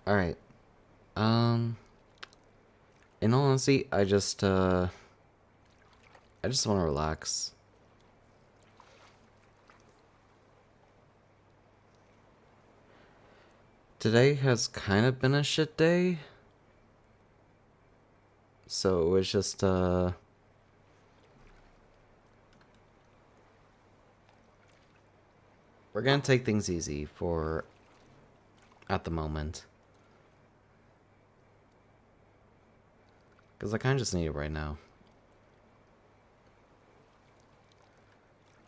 Alright. Um, in all honesty, I just want to relax. Today has kind of been a shit day. So it was just, we're gonna take things easy for at the moment. Because I kind of just need it right now.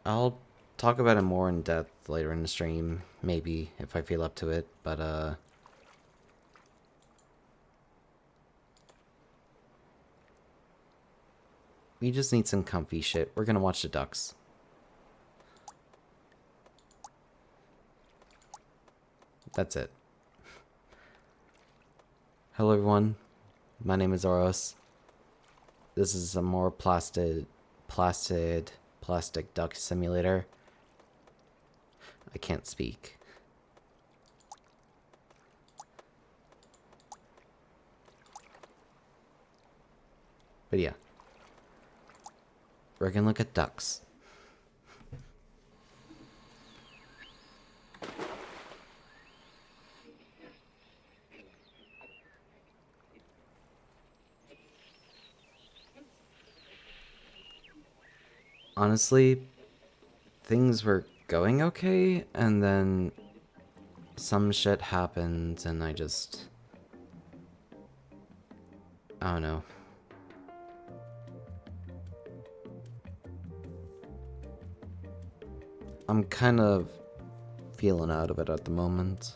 I'll talk about it more in depth later in the stream, maybe, if I feel up to it, but, we just need some comfy shit. We're gonna watch the ducks. That's it. Hello everyone, my name is Oros. This is a more placid Plastic Duck Simulator. I can't speak. But yeah. We're gonna look at ducks. Honestly, things were going okay, and then some shit happened, and I don't know. I'm kind of feeling out of it at the moment.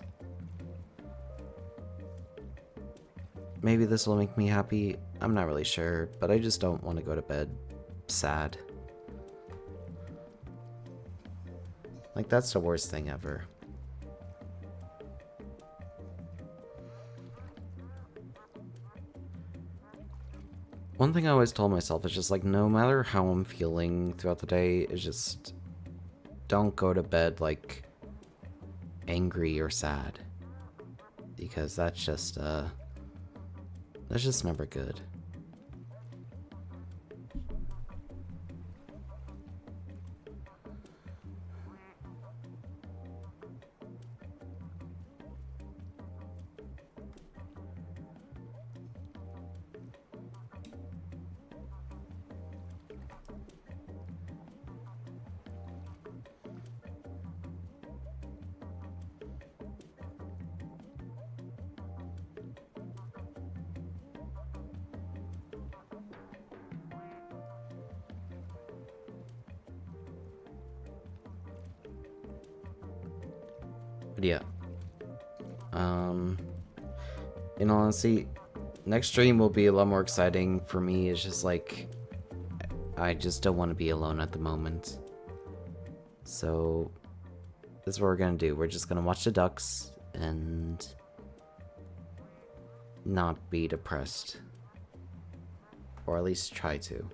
Maybe this will make me happy. I'm not really sure, but I just don't want to go to bed sad. Like, that's the worst thing ever. One thing I always told myself is just like, no matter how I'm feeling throughout the day, is just don't go to bed like angry or sad. Because that's just never good. But yeah. In all honesty, next stream will be a lot more exciting for me. It's just like, I just don't want to be alone at the moment. So, this is what we're gonna do. We're just gonna watch the ducks and not be depressed. Or at least try to.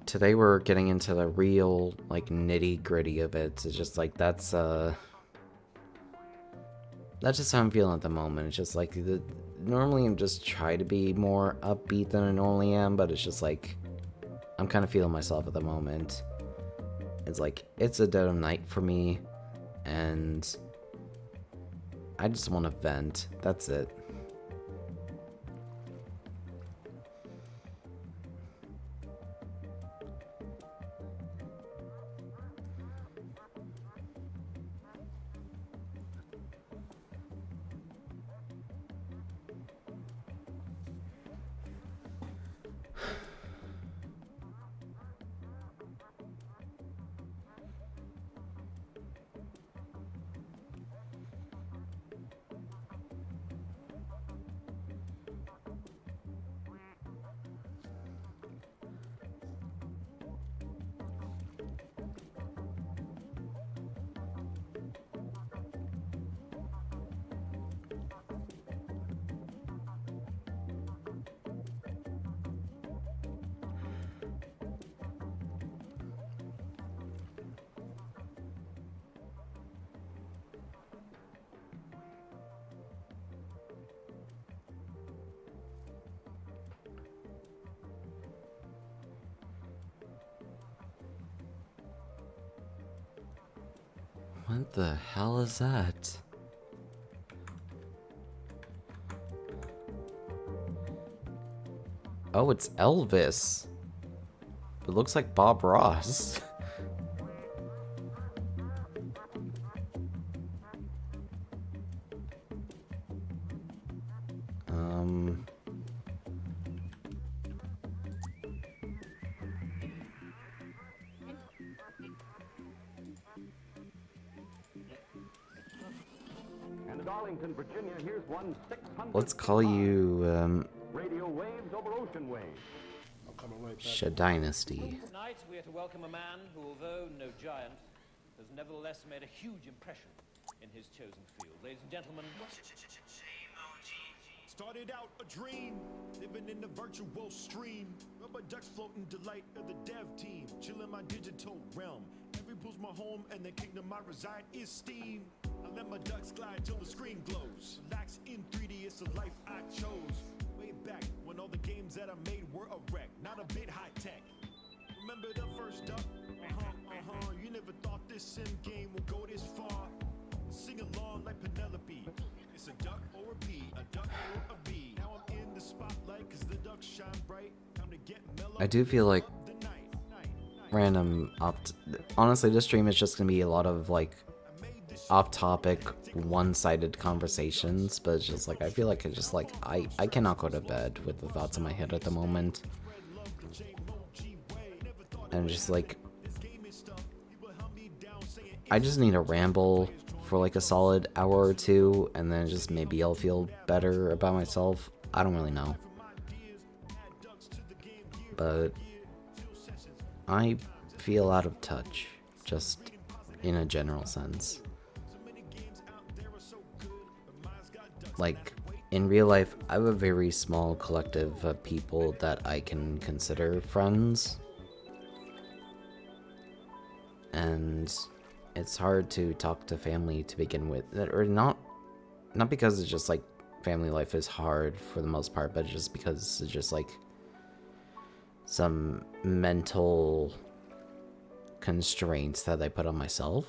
Today we're getting into the real, like, nitty-gritty of it. It's just like, that's just how I'm feeling at the moment. It's just like, normally I'm just try to be more upbeat than I normally am, but it's just like, I'm kind of feeling myself at the moment. It's like, it's a dead of night for me, and I just want to vent. That's it. What the hell is that? Oh, it's Elvis. It looks like Bob Ross. Darlington, Virginia, here's one 600. Let's call you, Radio waves over ocean waves. Dynasty. Tonight we are to welcome a man who, although no giant, has nevertheless made a huge impression in his chosen field. Ladies and gentlemen, started out a dream, living in the virtual stream. Rubber ducks floating, delight of the dev team. Chilling my digital realm. Every pool's my home, and the kingdom I reside is Steam. I let my ducks glide till the screen glows. Relax in 3D, it's the life I chose. Way back when all the games that I made were a wreck, not a bit high tech. Remember the first duck? You never thought this sim game would go this far. Sing along like Penelope. It's a duck or a bee, a duck or a bee. Now I'm in the spotlight cause the ducks shine bright. Time to get mellow. I do feel like random honestly, this stream is just gonna be a lot of like off-topic, one-sided conversations, but it's just like I feel like it's just like I cannot go to bed with the thoughts in my head at the moment, and just like I just need to ramble for like a solid hour or two, and then just maybe I'll feel better about myself. I don't really know, but I feel out of touch, just in a general sense. Like, in real life, I have a very small collective of people that I can consider friends. And it's hard to talk to family to begin with. Or not because it's just like family life is hard for the most part, but just because it's just like some mental constraints that I put on myself.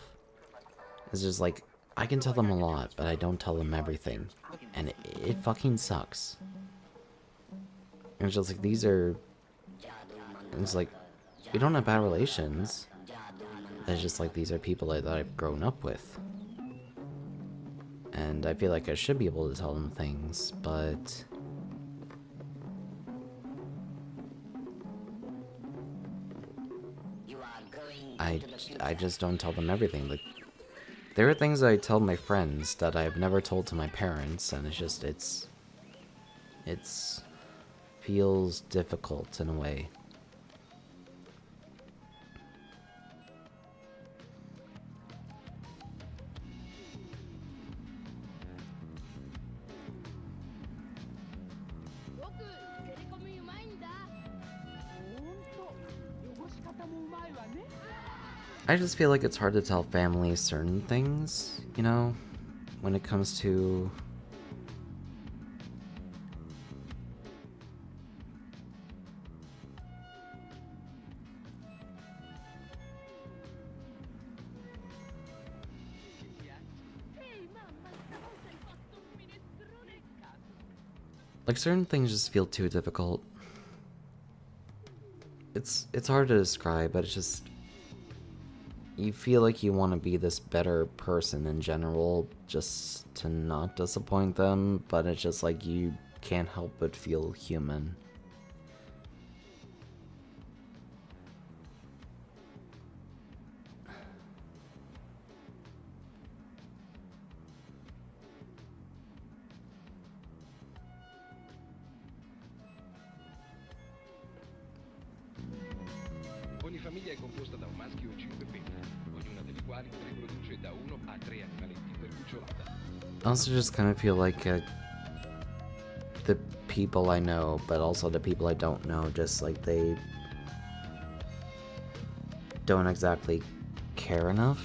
It's just like, I can tell them a lot, but I don't tell them everything. And it fucking sucks. And it's just like, it's like, we don't have bad relations. It's just like, these are people that I've grown up with. And I feel like I should be able to tell them things, but I just don't tell them everything. Like, there are things I tell my friends that I've never told to my parents, and it's feels difficult in a way. I just feel like it's hard to tell family certain things, you know, when it comes to like certain things just feel too difficult. It's hard to describe, but it's just you feel like you want to be this better person in general, just to not disappoint them, but it's just like you can't help but feel human. Ogni famiglia è composta da un maschio e 5 femmine, ognuna delle quali riproduce da 1 a 3 animaletti per cucciolata. I also just kind of feel like the people I know, but also the people I don't know, just like they don't exactly care enough.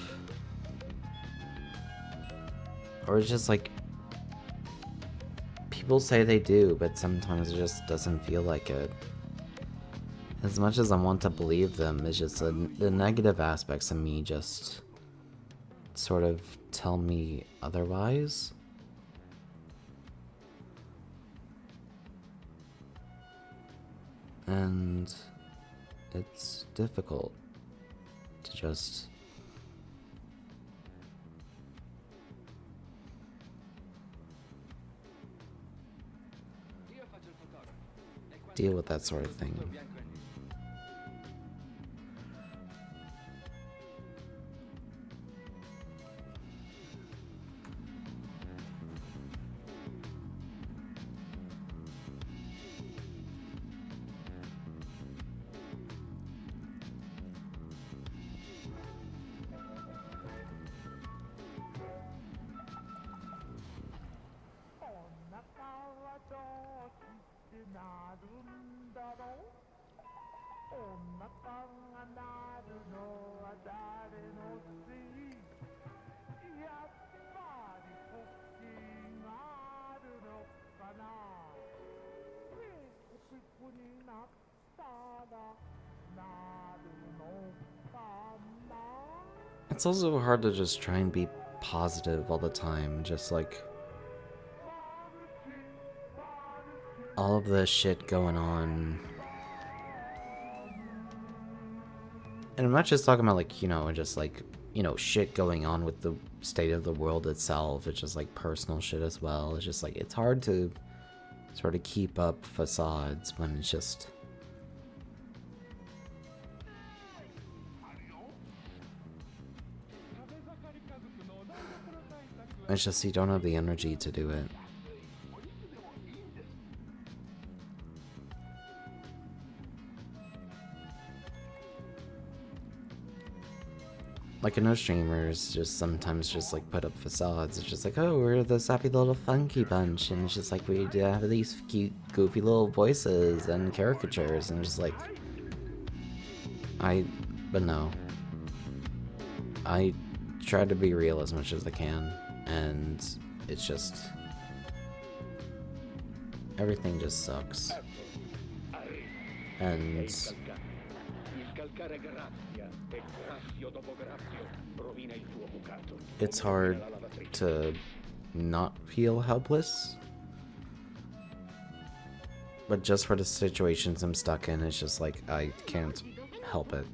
Or it's just like people say they do, but sometimes it just doesn't feel like it. As much as I want to believe them, it's just the negative aspects of me just sort of tell me otherwise. And it's difficult to just Io faccio il fotografo. E quando deal with that sort of thing. tutto bianco e nero. It's also hard to just try and be positive all the time, just like all of the shit going on. And I'm not just talking about, like, you know, just like, you know, shit going on with the state of the world itself. It's just like personal shit as well. It's just like, it's hard to sort of keep up facades when it's just... It's just you don't have the energy to do it. Like, I know streamers just sometimes just like put up facades. It's just like, oh, we're this happy little funky bunch, and it's just like we have these cute, goofy little voices and caricatures, and just like, but no. I try to be real as much as I can, and it's just, everything just sucks. And Il calcare graffia e graffio dopo graffio rovina il tuo bucato. it's hard to not feel helpless. But just for the situations I'm stuck in, it's just like, I can't help it.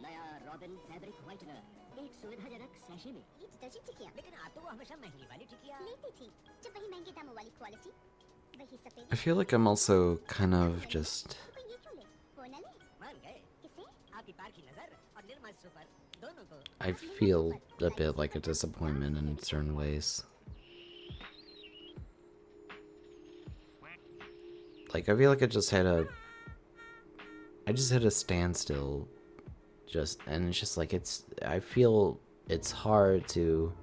नया robin fabric whitener एक सुविधाजनक sachet में ये detergent टिकिया लेकिन आप तो वो हमेशा महंगी वाली टिकिया लेती थी जब वही महंगे दामों वाली क्वालिटी वही सफेद I feel like I'm also kind of just... ये क्यों ले वो ना ले मान गए किसे आपकी पार की नजर और निर्मल सुपर दोनों को I feel a bit like a disappointment in certain ways. Like, I feel like I just hit a standstill. And it's just like, I feel it's hard to,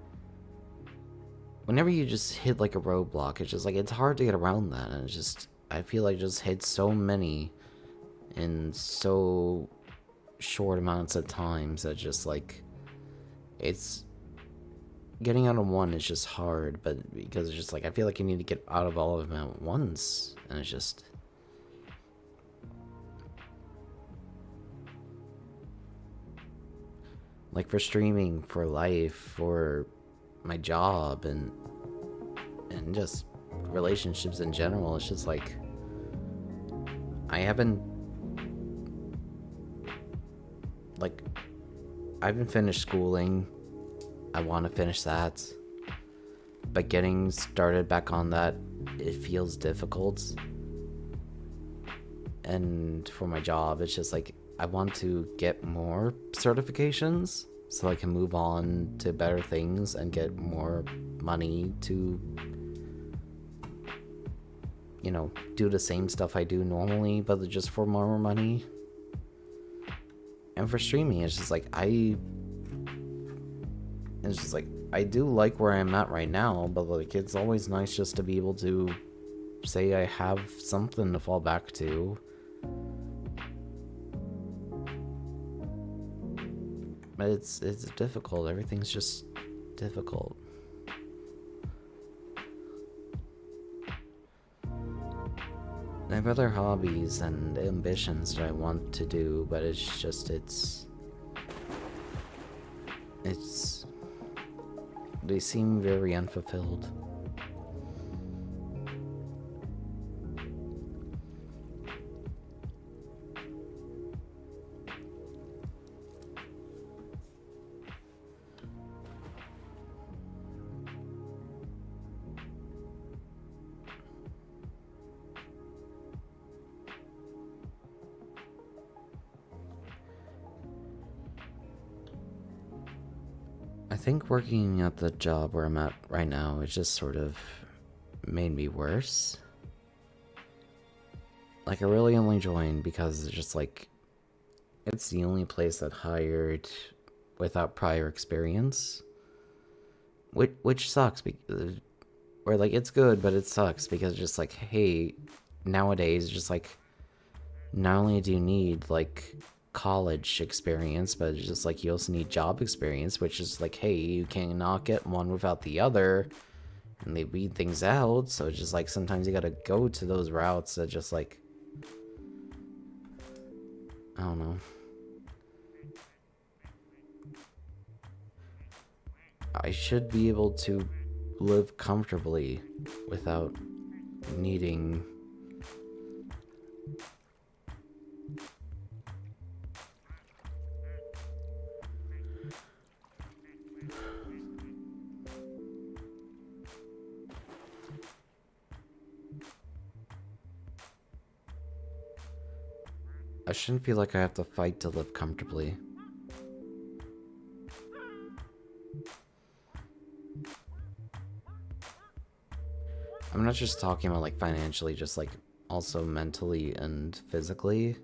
whenever you just hit like a roadblock, it's just like, it's hard to get around that. And it's just, I feel like I just hit so many in so short amounts of times that just like, it's getting out of one is just hard, but because it's just like I feel like you need to get out of all of them at once, and it's just like for streaming, for life, for my job, and just relationships in general. It's just like I haven't finished schooling. I want to finish that, but getting started back on that, it feels difficult. And for my job, it's just like I want to get more certifications so I can move on to better things and get more money to, you know, do the same stuff I do normally, but just for more money. And for streaming, it's just like I do like where I'm at right now, but like it's always nice just to be able to say I have something to fall back to. But it's difficult. Everything's just difficult. I have other hobbies and ambitions that I want to do, but it's just they seem very unfulfilled. I think working at the job where I'm at right now, it just sort of made me worse. Like, I really only joined because it's just like, it's the only place that hired without prior experience. Which sucks, or like, it's good, but it sucks because it's just like, hey, nowadays, just like, not only do you need, like, college experience, but it's just like you also need job experience, which is like, hey, you cannot get one without the other, and they weed things out. So it's just like sometimes you gotta go to those routes that just like, I don't know. I should be able to live comfortably without needing I shouldn't feel like I have to fight to live comfortably. I'm not just talking about like financially, just like also mentally and physically.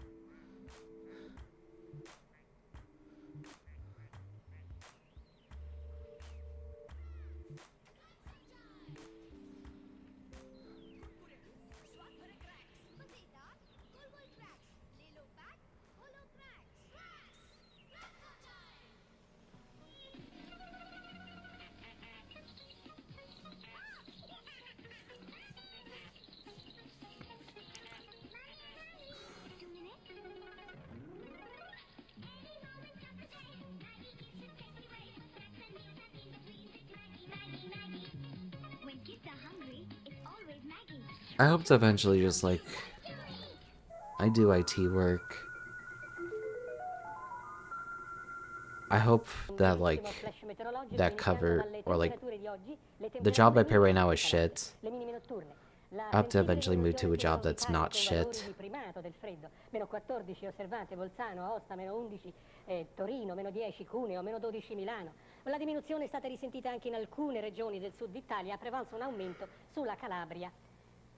I hope to eventually just like, I do IT work. I hope that like, that cover, or like, the job I pay right now is shit. I hope to eventually move to a job that's not shit. Meno 14 osservate, Bolzano, Aosta, meno 11, Torino, meno 10, Cuneo, meno 12 Milano. La diminuzione è stata risentita anche in alcune regioni del sud d'Italia, prevalso un aumento sulla Calabria.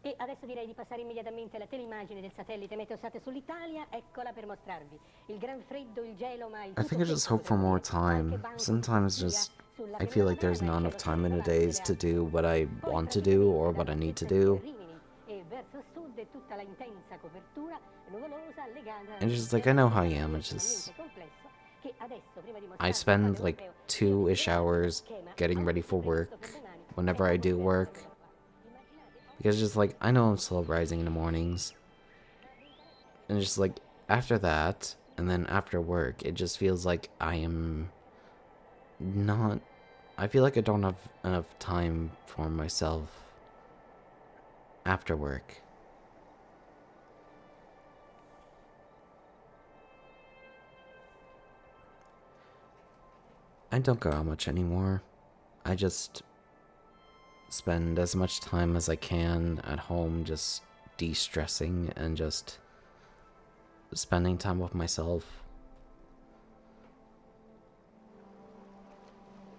E adesso direi di passare immediatamente alla teleimmagine del satellite Meteosat sull'Italia, eccola per mostrarvi. Il gran freddo, il gelo, ma il I think I just hope for more time. Sometimes just, I feel like there's not enough time in the days to do what I want to do or what I need to do. And just like, I know how I am, it's just, I spend like 2-ish hours getting ready for work whenever I do work. Because just like, I know I'm slow rising in the mornings. And just like, after that, and then after work, it just feels like I am not... I feel like I don't have enough time for myself after work. I don't go out much anymore. I just spend as much time as I can at home just de-stressing and just spending time with myself.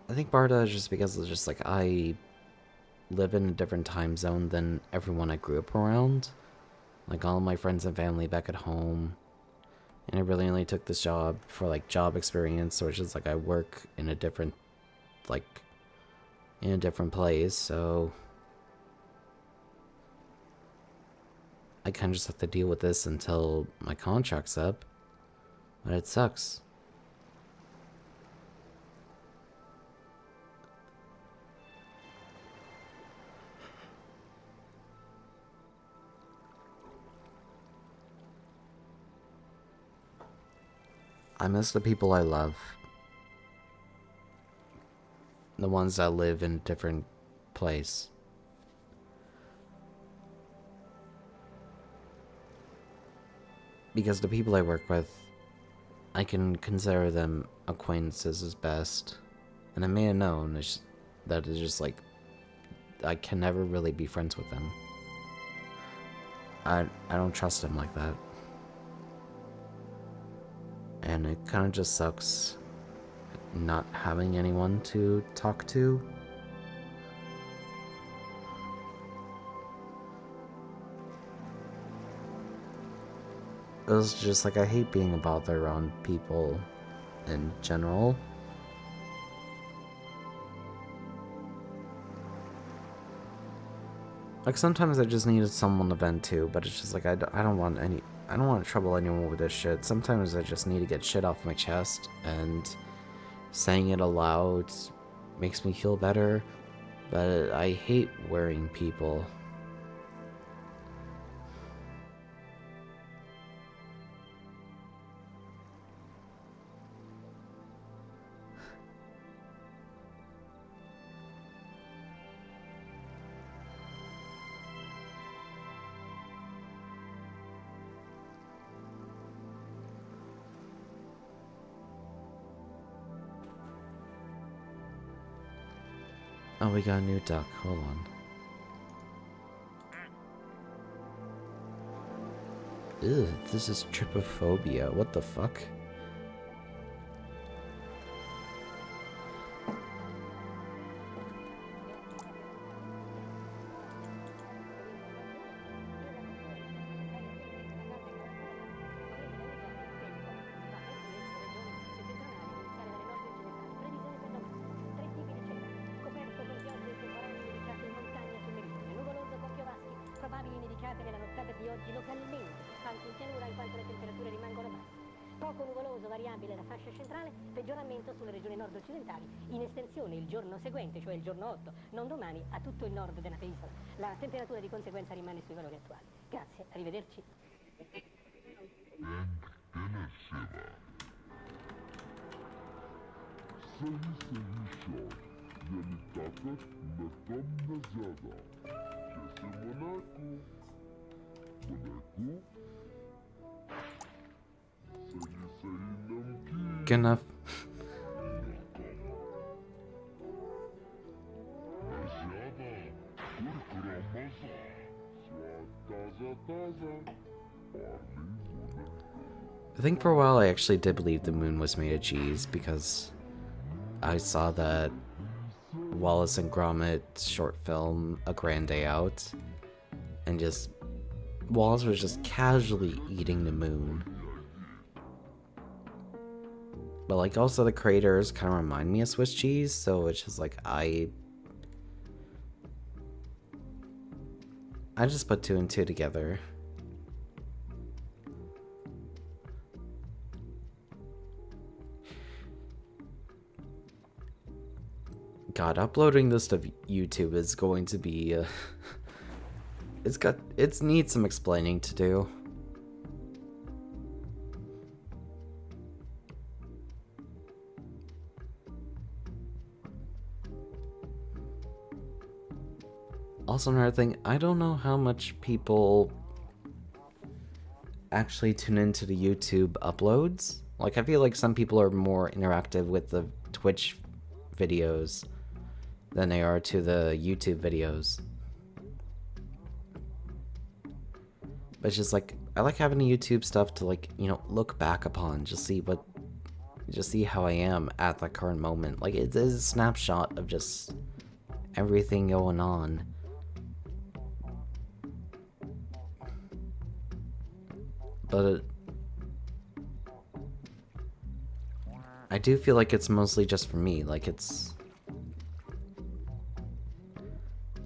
I think part of it is just because it's just like I live in a different time zone than everyone I grew up around. Like all my friends and family back at home. And I really only took this job for like job experience, so it's just like I work in a different, like, in a different place, so I kind of just have to deal with this until my contract's up. But it sucks. I miss the people I love. The ones that live in a different place. Because the people I work with, I can consider them acquaintances as best. And I may have known that it's just like, I can never really be friends with them. I don't trust them like that. And it kind of just sucks not having anyone to talk to. It was just like, I hate being a bother around people in general. Like sometimes I just needed someone to vent to, but it's just like I don't want to trouble anyone with this shit. Sometimes I just need to get shit off my chest, and saying it aloud makes me feel better. But I hate worrying people. Oh, we got a new duck. Hold on. Ew, this is trypophobia. What the fuck? Probabili nevicate nella nottata di oggi localmente, anche in pianura in quanto le temperature rimangono basse. Poco nuvoloso variabile la fascia centrale, peggioramento sulle regioni nord-occidentali, in estensione il giorno seguente, cioè il giorno 8, non domani, a tutto il nord della penisola. La temperatura di conseguenza rimane sui valori attuali. Grazie, arrivederci. Good enough. I think for a while I actually did believe the moon was made of cheese because I saw that Wallace and Gromit short film A Grand Day Out, and just Wallace was just casually eating the moon. But like also the creators kind of remind me of Swiss cheese, so it's just like I just put 2 and 2 together. God, uploading this to YouTube is going to be, it needs some explaining to do. Also, another thing, I don't know how much people actually tune into the YouTube uploads. Like, I feel like some people are more interactive with the Twitch videos than they are to the YouTube videos. But it's just like, I like having the YouTube stuff to, like, you know, look back upon, just see how I am at the current moment. Like, it is a snapshot of just everything going on. But I do feel like it's mostly just for me. Like,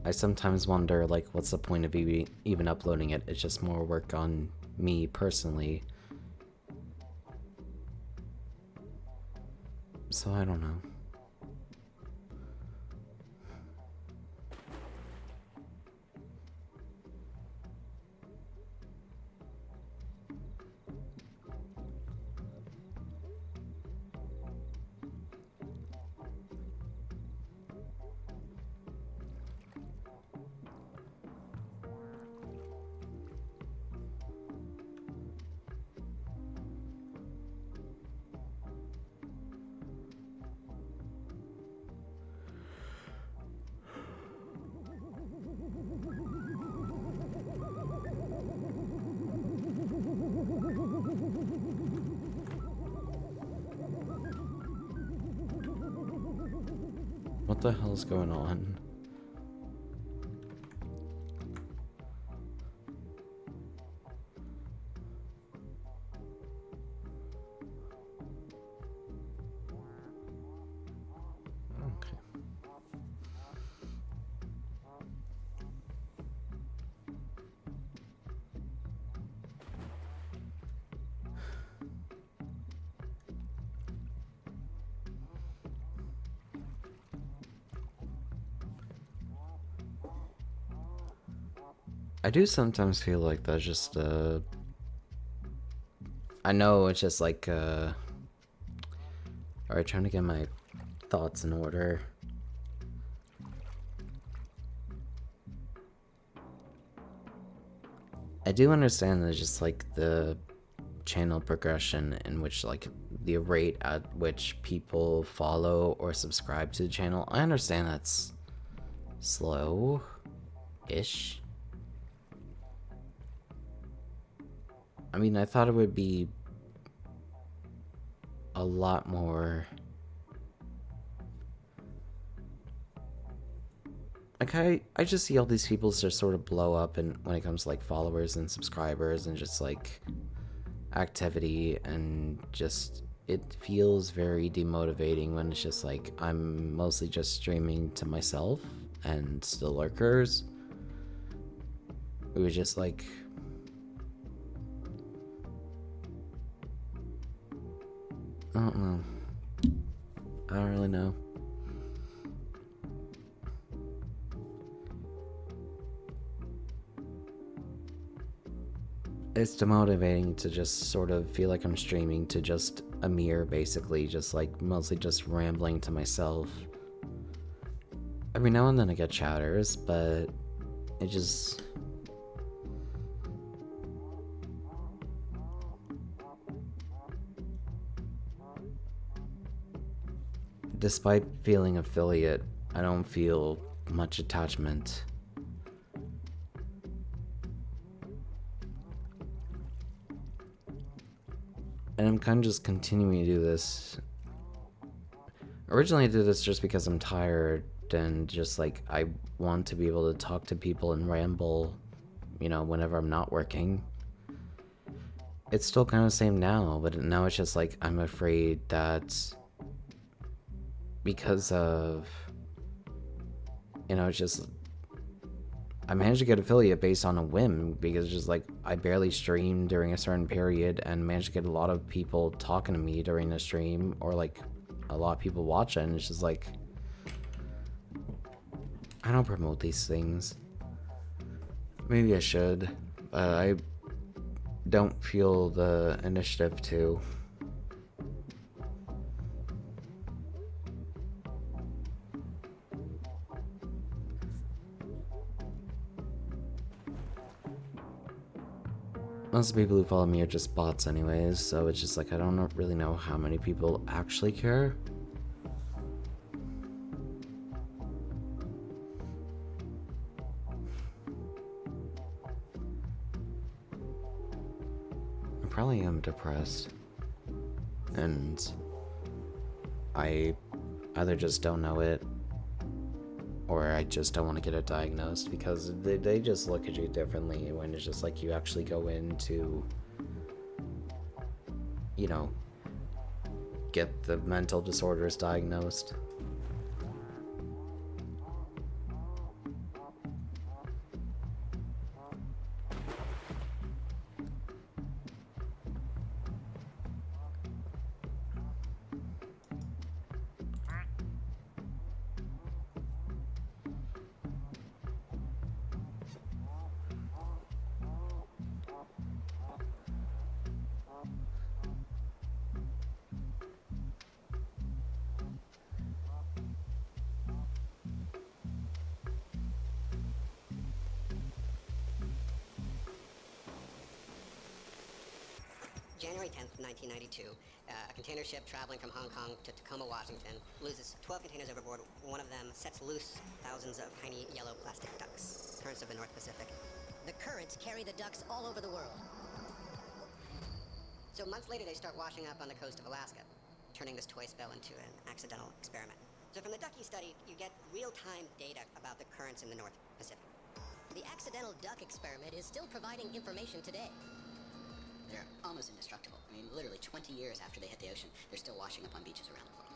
I sometimes wonder, like, what's the point of even uploading it? It's just more work on me personally. So I don't know. What the hell's going on? Okay. I do sometimes feel like that's just, I know it's just like, alright, trying to get my thoughts in order. I do understand that just like the channel progression in which like the rate at which people follow or subscribe to the channel. I understand that's slow-ish. I mean, I thought it would be a lot more... Like, I just see all these people just sort of blow up and when it comes to, like, followers and subscribers and just, like, activity, and just... It feels very demotivating when it's just, like, I'm mostly just streaming to myself and the lurkers. It was just, like... I don't know. I don't really know. It's demotivating to just sort of feel like I'm streaming to just a mirror, basically, just like mostly just rambling to myself. Every now and then I get chatters, but it just... Despite feeling affiliate, I don't feel much attachment. And I'm kind of just continuing to do this. Originally I did this just because I'm tired and just like I want to be able to talk to people and ramble, you know, whenever I'm not working. It's still kind of the same now, but now it's just like I'm afraid that because of, you know, it's just, I managed to get affiliate based on a whim, because it's just like I barely streamed during a certain period and managed to get a lot of people talking to me during the stream, or like a lot of people watching. It's just like, I don't promote these things. Maybe I should, but I don't feel the initiative to. Most of the people who follow me are just bots anyways, so it's just like I don't really know how many people actually care. I probably am depressed. And I either just don't know it, or I just don't want to get it diagnosed, because they just look at you differently when it's just like you actually go in to, you know, get the mental disorders diagnosed. January 10th, 1992, a container ship traveling from Hong Kong to Tacoma, Washington, loses 12 containers overboard. One of them sets loose thousands of tiny yellow plastic ducks, currents of the North Pacific. The currents carry the ducks all over the world. So months later, they start washing up on the coast of Alaska, turning this toy spell into an accidental experiment. So from the ducky study, you get real-time data about the currents in the North Pacific. The accidental duck experiment is still providing information today. They're almost indestructible. I mean, literally 20 years after they hit the ocean, they're still washing up on beaches around the world.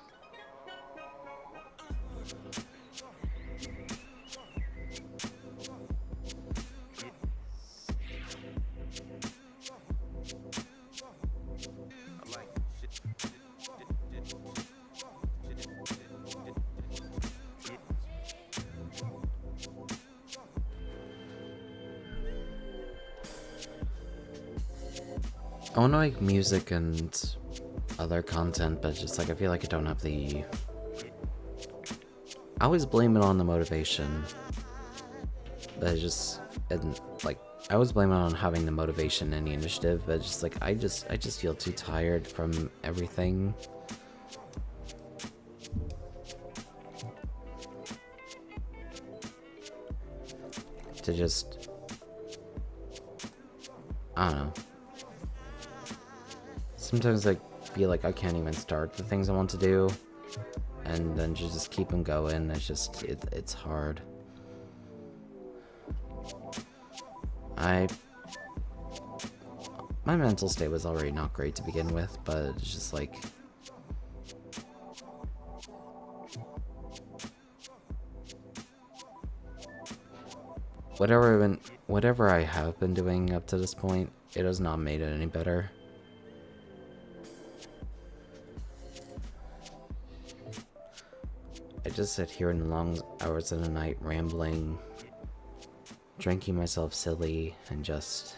I want to make music and other content, but just like I feel like I don't have the. I always blame it on the motivation, but I just and like I always blame it on having the motivation and the initiative, but just like I just feel too tired from everything. To just, I don't know. Sometimes I feel like I can't even start the things I want to do, and then just keep them going. It's just, it's hard. My mental state was already not great to begin with, but it's just like, whatever I have been doing up to this point, it has not made it any better. I just sit here in the long hours of the night rambling, drinking myself silly, and just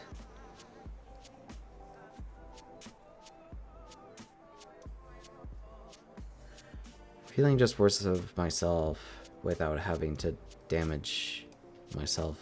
feeling just worse of myself without having to damage myself.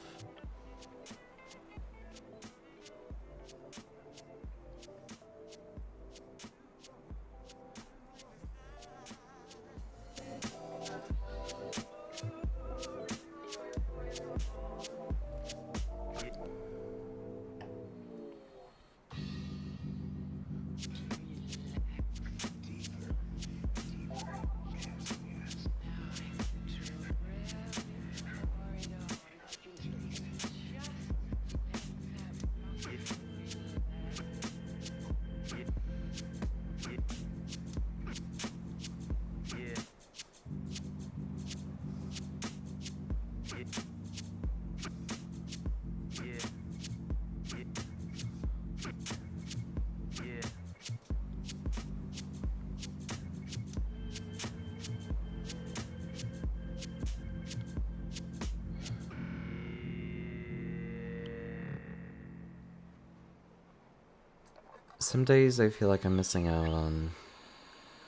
Some days I feel like I'm missing out on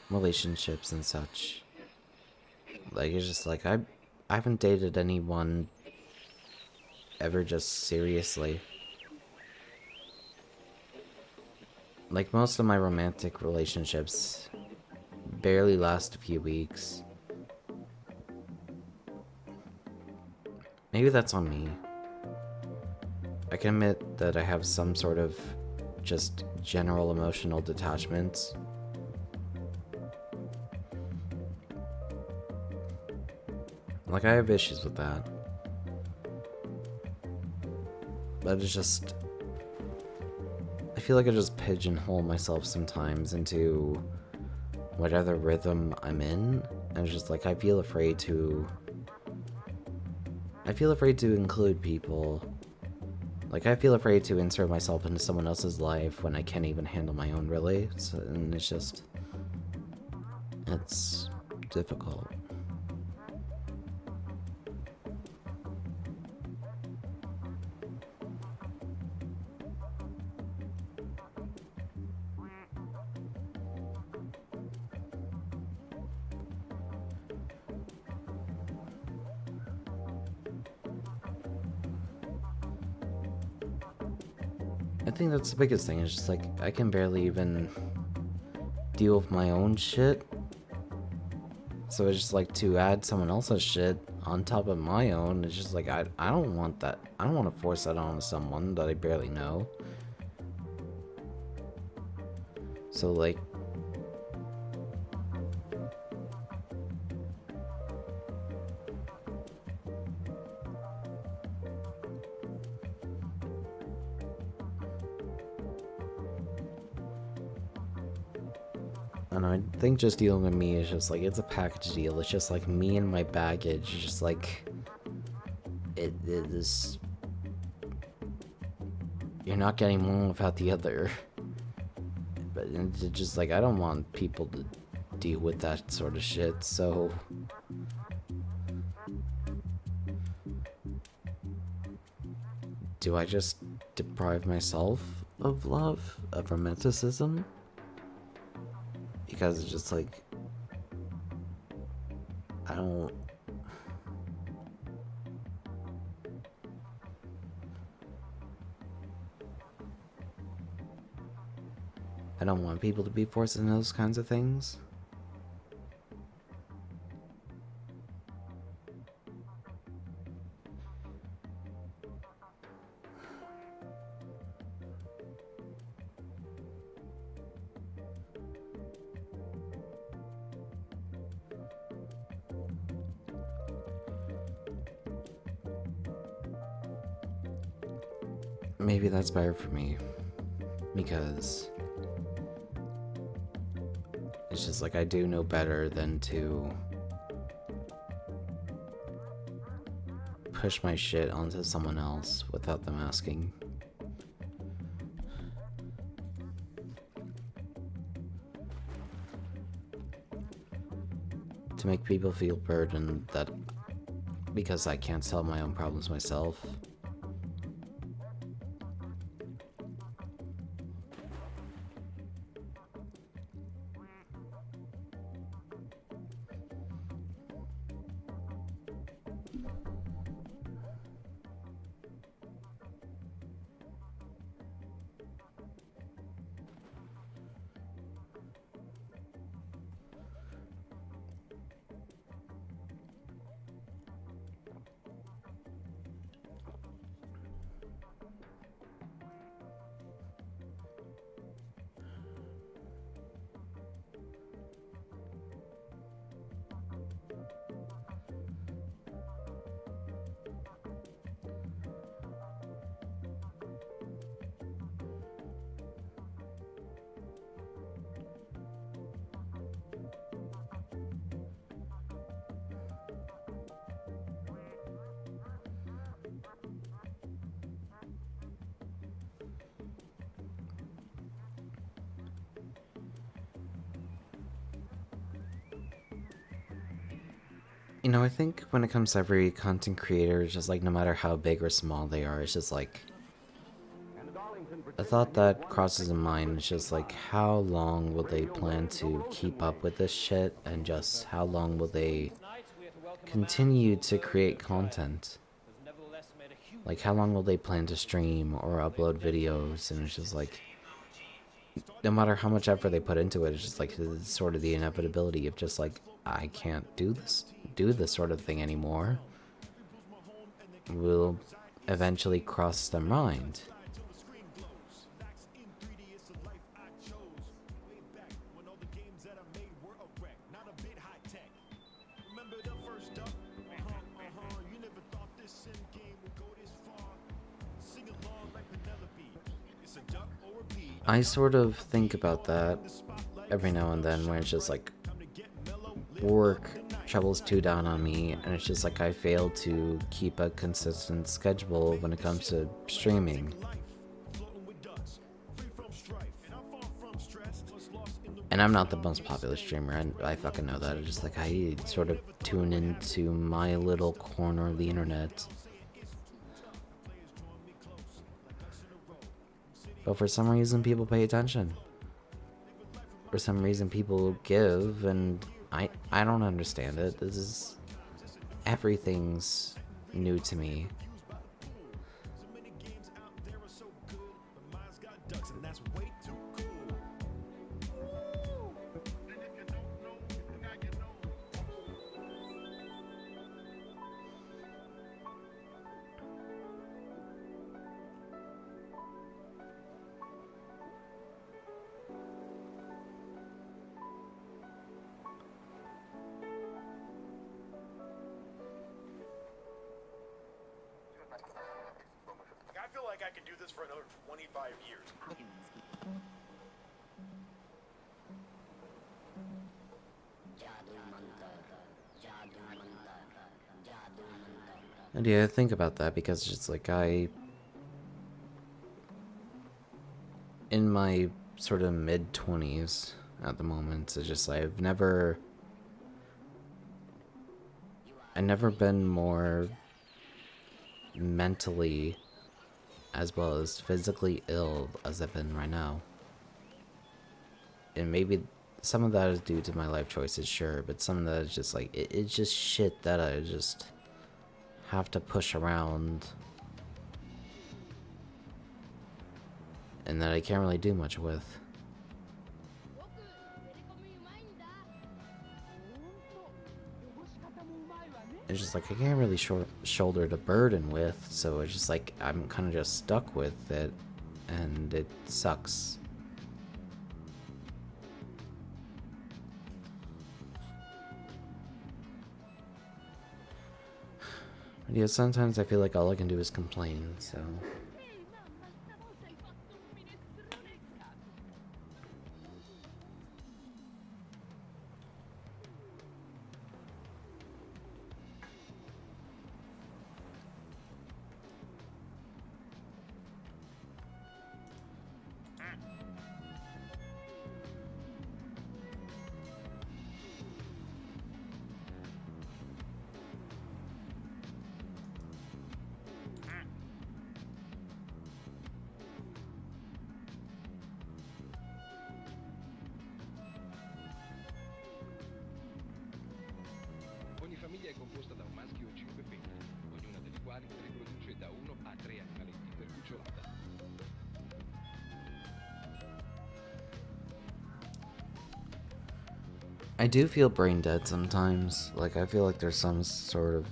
relationships and such. Like, it's just like, I haven't dated anyone ever just seriously. Like, most of my romantic relationships barely last a few weeks. Maybe that's on me. I can admit that I have some sort of just general emotional detachment. Like, I have issues with that. But it's just... I feel like I just pigeonhole myself sometimes into whatever rhythm I'm in. And it's just like, I feel afraid to include people. Like, I feel afraid to insert myself into someone else's life when I can't even handle my own, really. So, and it's just... it's difficult. I think that's the biggest thing, is just like, I can barely even deal with my own shit. So it's just like, to add someone else's shit on top of my own, it's just like, I don't want that. I don't want to force that on someone that I barely know. So like, I don't know, I think just dealing with me is just like, it's a package deal. It's just like me and my baggage. It's just like, it is... You're not getting one without the other. But it's just like, I don't want people to deal with that sort of shit, so... Do I just deprive myself of love, of romanticism? Because it's just like, I don't... I don't want people to be forced into those kinds of things. Maybe that's better for me, because it's just like, I do know better than to push my shit onto someone else without them asking. To make people feel burdened that because I can't solve my own problems myself. You know, I think when it comes to every content creator, it's just like, no matter how big or small they are, it's just like, a thought that crosses in mind is just like, how long will they plan to keep up with this shit, and just how long will they continue to create content? Like, how long will they plan to stream or upload videos? And it's just like, no matter how much effort they put into it, it's just like, it's sort of the inevitability of just like, I can't do this sort of thing anymore. Will eventually cross their mind. I sort of think about that every now and then, where it's just like work troubles too down on me, and it's just like I fail to keep a consistent schedule when it comes to streaming. And I'm not the most popular streamer, and I fucking know that. It's just like I sort of tune into my little corner of the internet. But for some reason, people pay attention. For some reason, people give, and I don't understand it. Everything's new to me. I feel like I could do this for another 25 years. And yeah, I think about that because it's just like in my sort of mid-20s at the moment, it's just I've never been more mentally as well as physically ill as I've been right now. And maybe some of that is due to my life choices, sure, but some of that is just like, it's just shit that I just have to push around and that I can't really do much with. It's just like I can't really shoulder the burden with, so it's just like I'm kind of just stuck with it, and it sucks. But yeah, sometimes I feel like all I can do is complain, so... Ogni famiglia è composta da un maschio e 5 femmine, ognuna delle quali riproduce da 1 a 3 animaletti per cucciolata. I do feel brain dead sometimes. Like, I feel like there's some sort of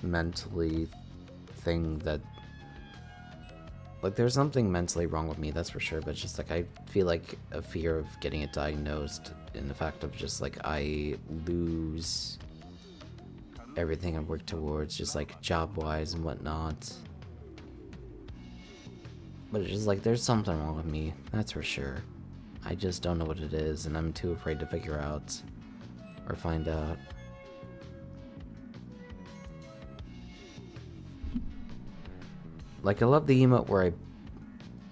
mentally thing that... Like, there's something mentally wrong with me, that's for sure, but it's just like, I feel like a fear of getting it diagnosed in the fact of just like, I lose everything I work towards, just like job-wise and whatnot. But it's just like, there's something wrong with me, that's for sure. I just don't know what it is, and I'm too afraid to figure out or find out. Like, I love the emote where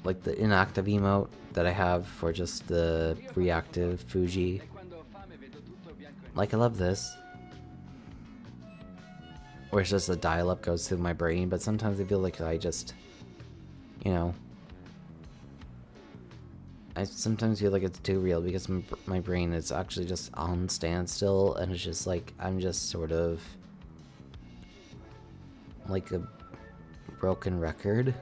like the inactive emote that I have for just the reactive Fuji. Like, I love this. Where it's just the dial-up goes through my brain, but sometimes I feel like I just, you know, I sometimes feel like it's too real because my brain is actually just on standstill, and it's just like I'm just sort of like a broken record.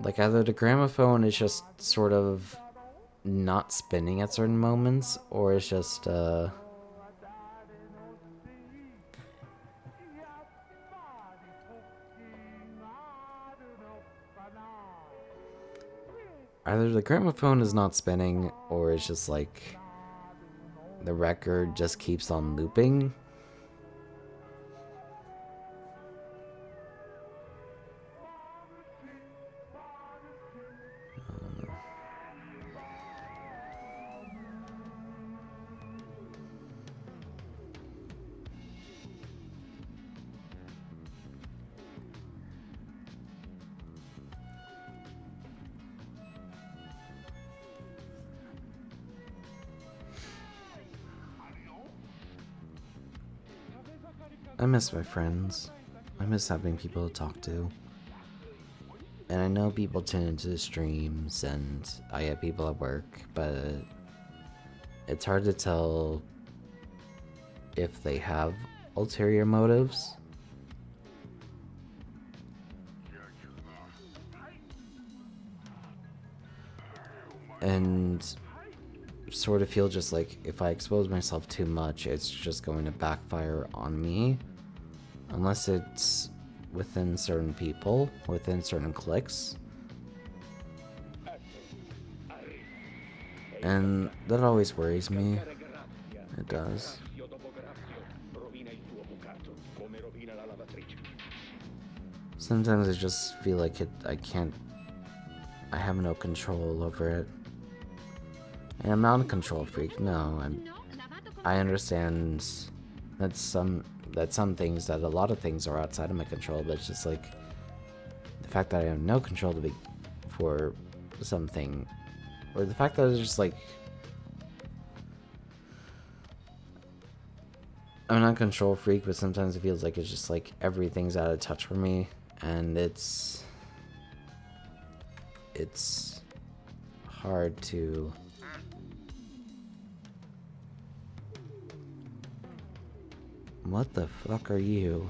Like either the gramophone is just sort of not spinning at certain moments, or it's just either the gramophone is not spinning, or it's just like the record just keeps on looping. I miss my friends. I miss having people to talk to. And I know people tune into the streams and I have people at work, but it's hard to tell if they have ulterior motives. And sort of feel just like if I expose myself too much, it's just going to backfire on me. Unless it's within certain people, within certain cliques. And that always worries me. It does. Sometimes I just feel like I have no control over it. And I'm not a control freak, no. I understand that some things, that a lot of things are outside of my control, but it's just like the fact that I have no control for something, or the fact that it's just like I'm not a control freak, but sometimes it feels like it's just like everything's out of touch for me, and it's hard to What the fuck are you?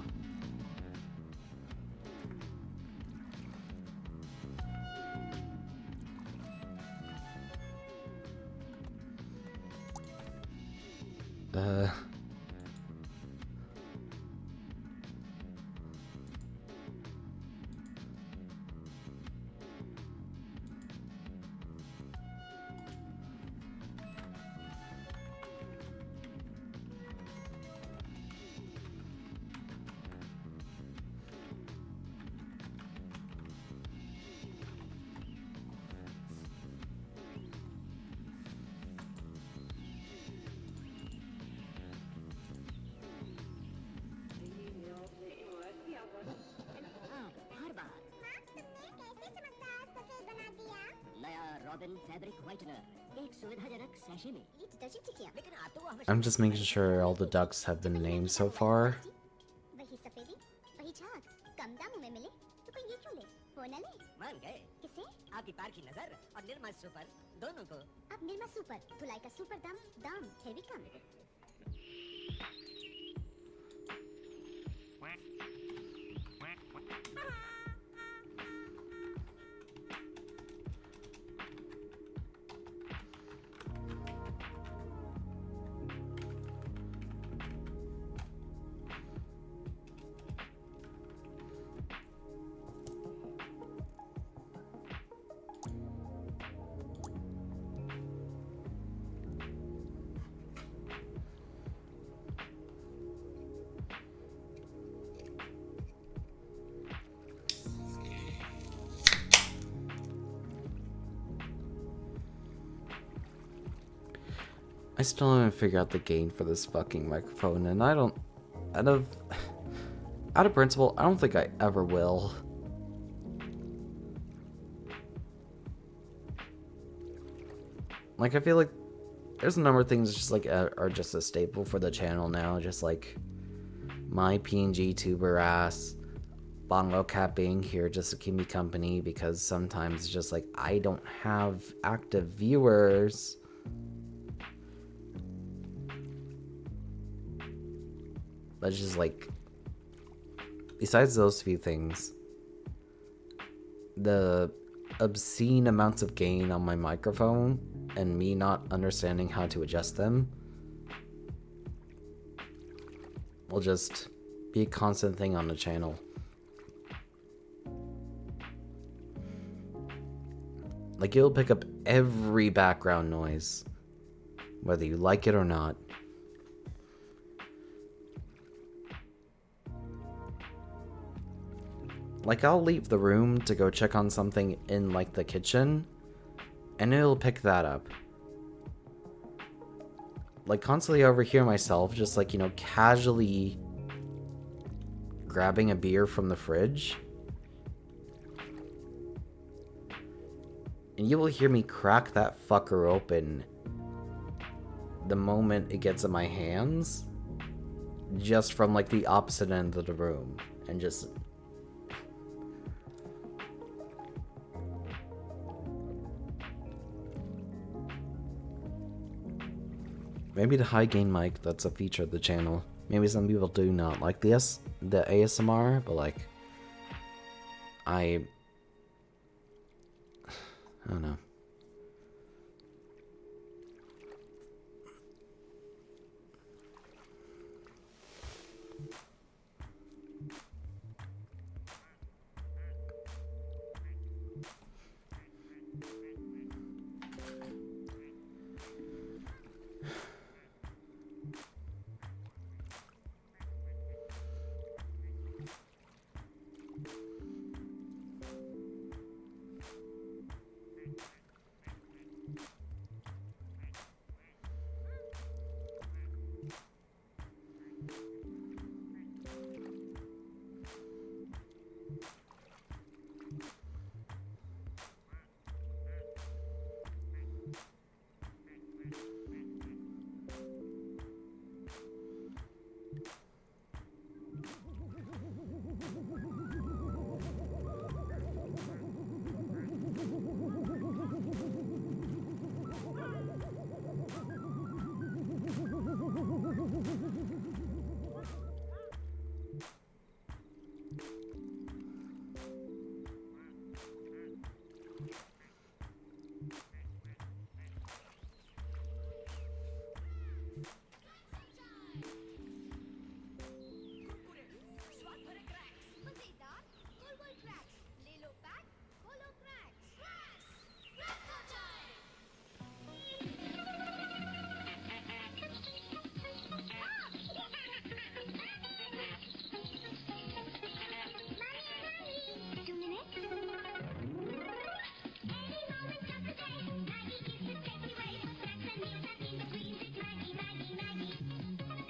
I'm just making sure all the ducks have been named so far. I still haven't figured out the gain for this fucking microphone, and I don't, out of principle, I don't think I ever will. Like, I feel like there's a number of things just like are just a staple for the channel now, just like my PNG tuber ass, Bongo Cat being here just to keep me company, because sometimes it's just like I don't have active viewers. But just like, besides those few things, the obscene amounts of gain on my microphone and me not understanding how to adjust them will just be a constant thing on the channel. Like, it'll pick up every background noise, whether you like it or not. Like, I'll leave the room to go check on something in, like, the kitchen, and it'll pick that up. Like, constantly overhear myself just, like, you know, casually grabbing a beer from the fridge. And you will hear me crack that fucker open the moment it gets in my hands, just from, like, the opposite end of the room. And just... maybe the high gain mic, that's a feature of the channel. Maybe some people do not like the ASMR, but like, I don't know.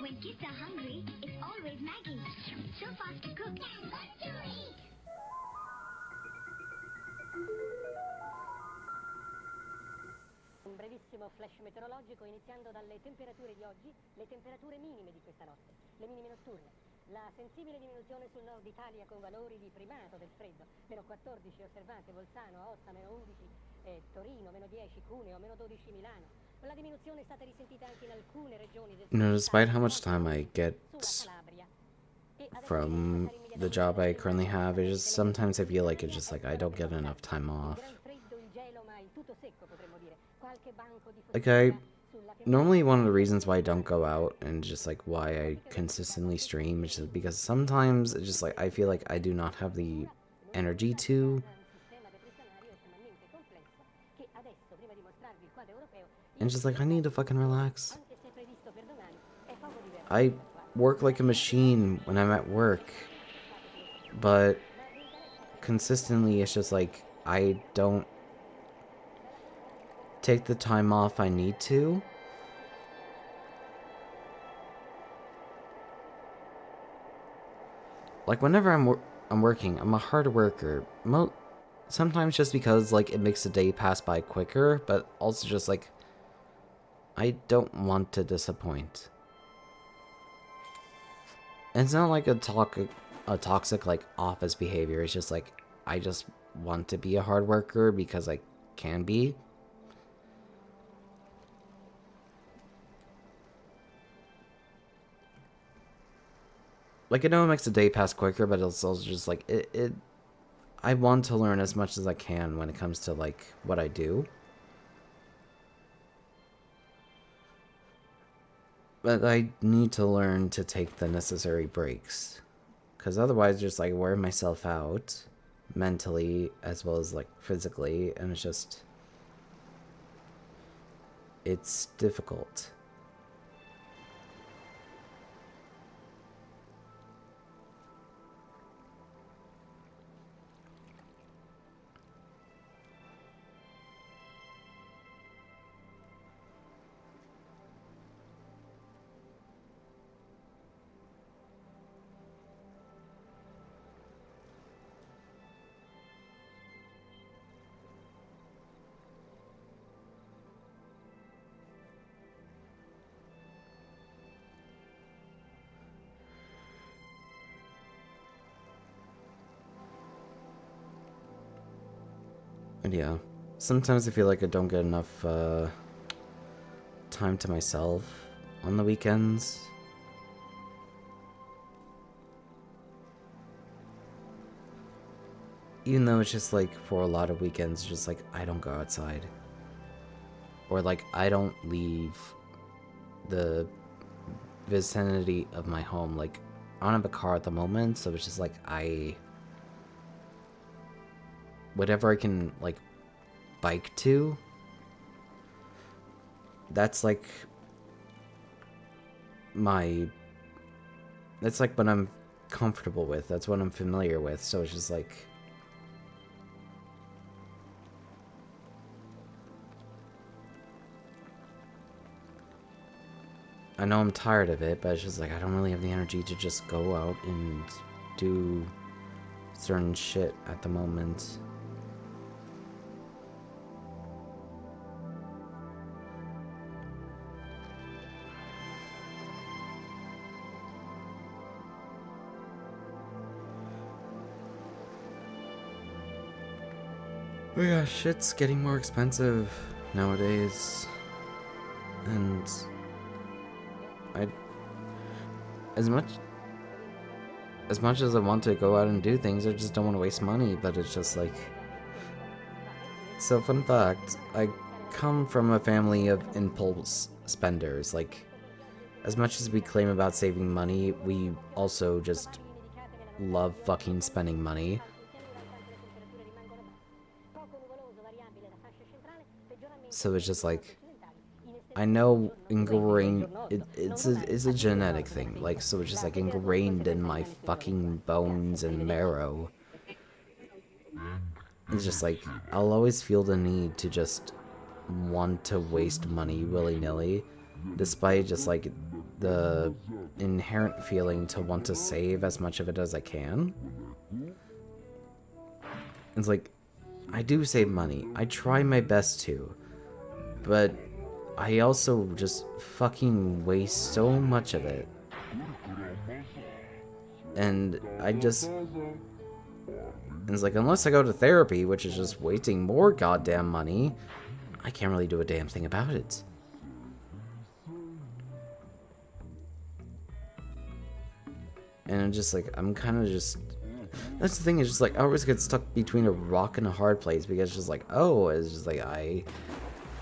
When kids are hungry, it's always Maggie. So fast to cook. Un brevissimo flash meteorologico iniziando dalle temperature di oggi, le temperature minime di questa notte, le minime notturne. La sensibile diminuzione sul nord Italia con valori di primato del freddo, meno 14 osservate Bolzano, Aosta, meno 11 Torino, meno 10 Cuneo, meno 12 Milano. La diminuzione è stata risentita anche in alcune regioni del You know, despite how much time I get from the job I currently have, it just sometimes I feel like it's just like I don't get enough time off. Like, normally one of the reasons why I don't go out and just like why I consistently stream is just because sometimes it's just like I feel like I do not have the energy to. And just like I need to fucking relax. I work like a machine when I'm at work, but consistently it's just like I don't take the time off I need to. Like whenever I'm working, I'm a hard worker. Sometimes just because like it makes the day pass by quicker, but also just like I don't want to disappoint. And it's not like a talk a toxic like office behavior. It's just like I just want to be a hard worker because I can be. Like, I know it makes the day pass quicker, but it's also just like I want to learn as much as I can when it comes to like what I do. But I need to learn to take the necessary breaks. Because otherwise, just like wear myself out mentally as well as like physically. And it's just, it's difficult. And yeah, sometimes I feel like I don't get enough time to myself on the weekends. Even though it's just like for a lot of weekends, just like I don't go outside. Or like I don't leave the vicinity of my home. Like I don't have a car at the moment, so it's just like whatever I can like bike to, that's like that's like what I'm comfortable with. That's what I'm familiar with. So it's just like I know I'm tired of it, but it's just like I don't really have the energy to just go out and do certain shit at the moment. Oh yeah, shit's getting more expensive nowadays. And as much as I want to go out and do things, I just don't want to waste money, but it's just like... So, fun fact, I come from a family of impulse spenders. Like, as much as we claim about saving money, we also just love fucking spending money. So it's just like, I know ingrained, it's a genetic thing, like, so it's just like ingrained in my fucking bones and marrow. It's just like, I'll always feel the need to just want to waste money willy-nilly, despite just like the inherent feeling to want to save as much of it as I can. It's like, I do save money, I try my best to, but I also just fucking waste so much of it. And it's like, unless I go to therapy, which is just wasting more goddamn money, I can't really do a damn thing about it. And I'm just like, I'm kind of just... That's the thing, is just like, I always get stuck between a rock and a hard place, because it's just like, oh, it's just like,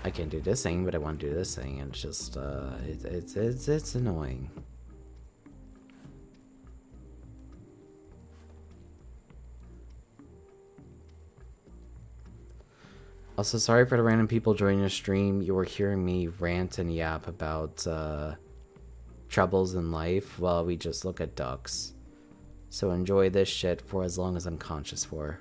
I can't do this thing, but I want to do this thing, and it's just, it's annoying. Also, sorry for the random people joining the stream. You were hearing me rant and yap about, troubles in life while we just look at ducks. So enjoy this shit for as long as I'm conscious for.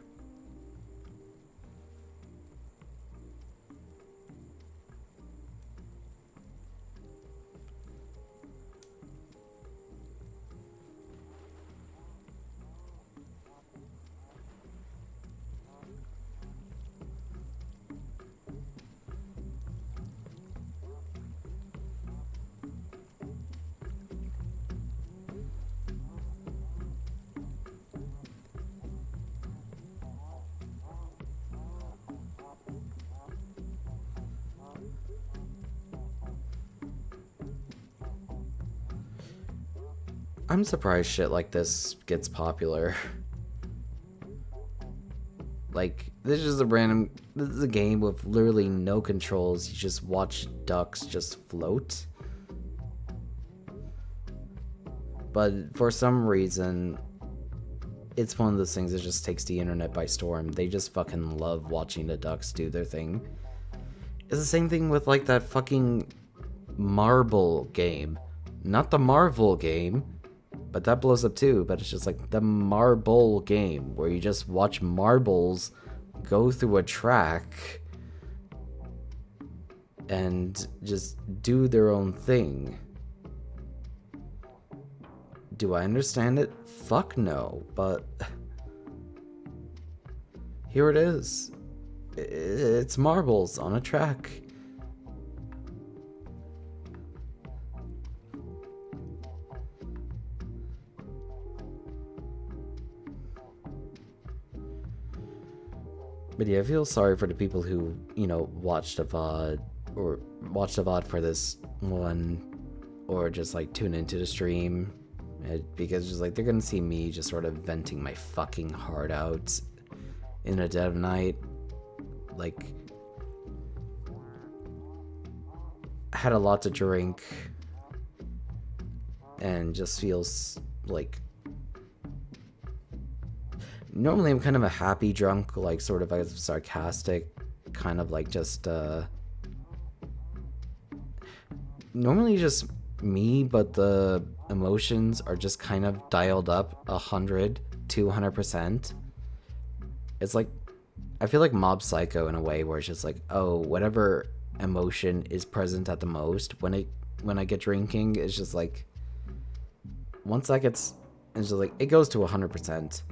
I'm surprised shit like this gets popular. Like, this is this is a game with literally no controls. You just watch ducks just float. But for some reason, it's one of those things that just takes the internet by storm. They just fucking love watching the ducks do their thing. It's the same thing with like that fucking marble game. Not the Marvel game, but that blows up too. But it's just like the marble game where you just watch marbles go through a track and just do their own thing. Do I understand it? Fuck no, but here it is. It's marbles on a track. But yeah, I feel sorry for the people who, you know, watched a VOD for this one, or just like tune into the stream, because just like they're gonna see me just sort of venting my fucking heart out in the dead of night. Like, I had a lot to drink and just feels like, normally I'm kind of a happy drunk, like sort of a sarcastic, kind of like just normally just me, but the emotions are just kind of dialed up 100-200%. It's like, I feel like Mob Psycho in a way, where it's just like, oh, whatever emotion is present at the most when I get drinking, it's just like, once that gets, it's just like, it goes to 100%.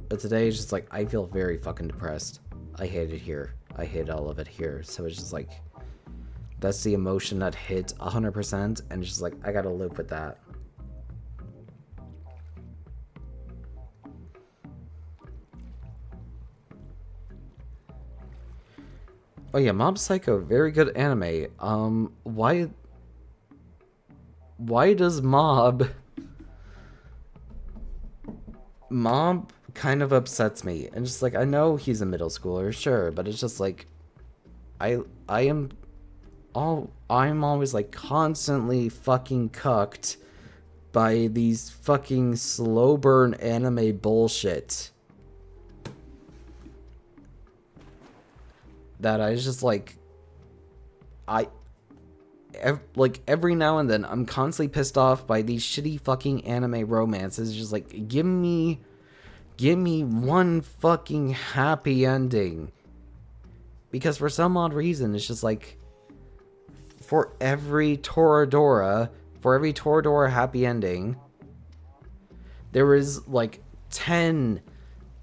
But today is just like, I feel very fucking depressed. I hate it here. I hate all of it here. So it's just like, that's the emotion that hit 100%, and it's just like, I gotta live with that. Oh yeah, Mob Psycho, very good anime. Why does Mob kind of upsets me? And just like, I know he's a middle schooler, sure, but it's just like, I'm always like constantly fucking cucked by these fucking slow burn anime bullshit. That I just like, every now and then I'm constantly pissed off by these shitty fucking anime romances. Just like, give me one fucking happy ending. Because for some odd reason, it's just like, for every Toradora happy ending, there is like 10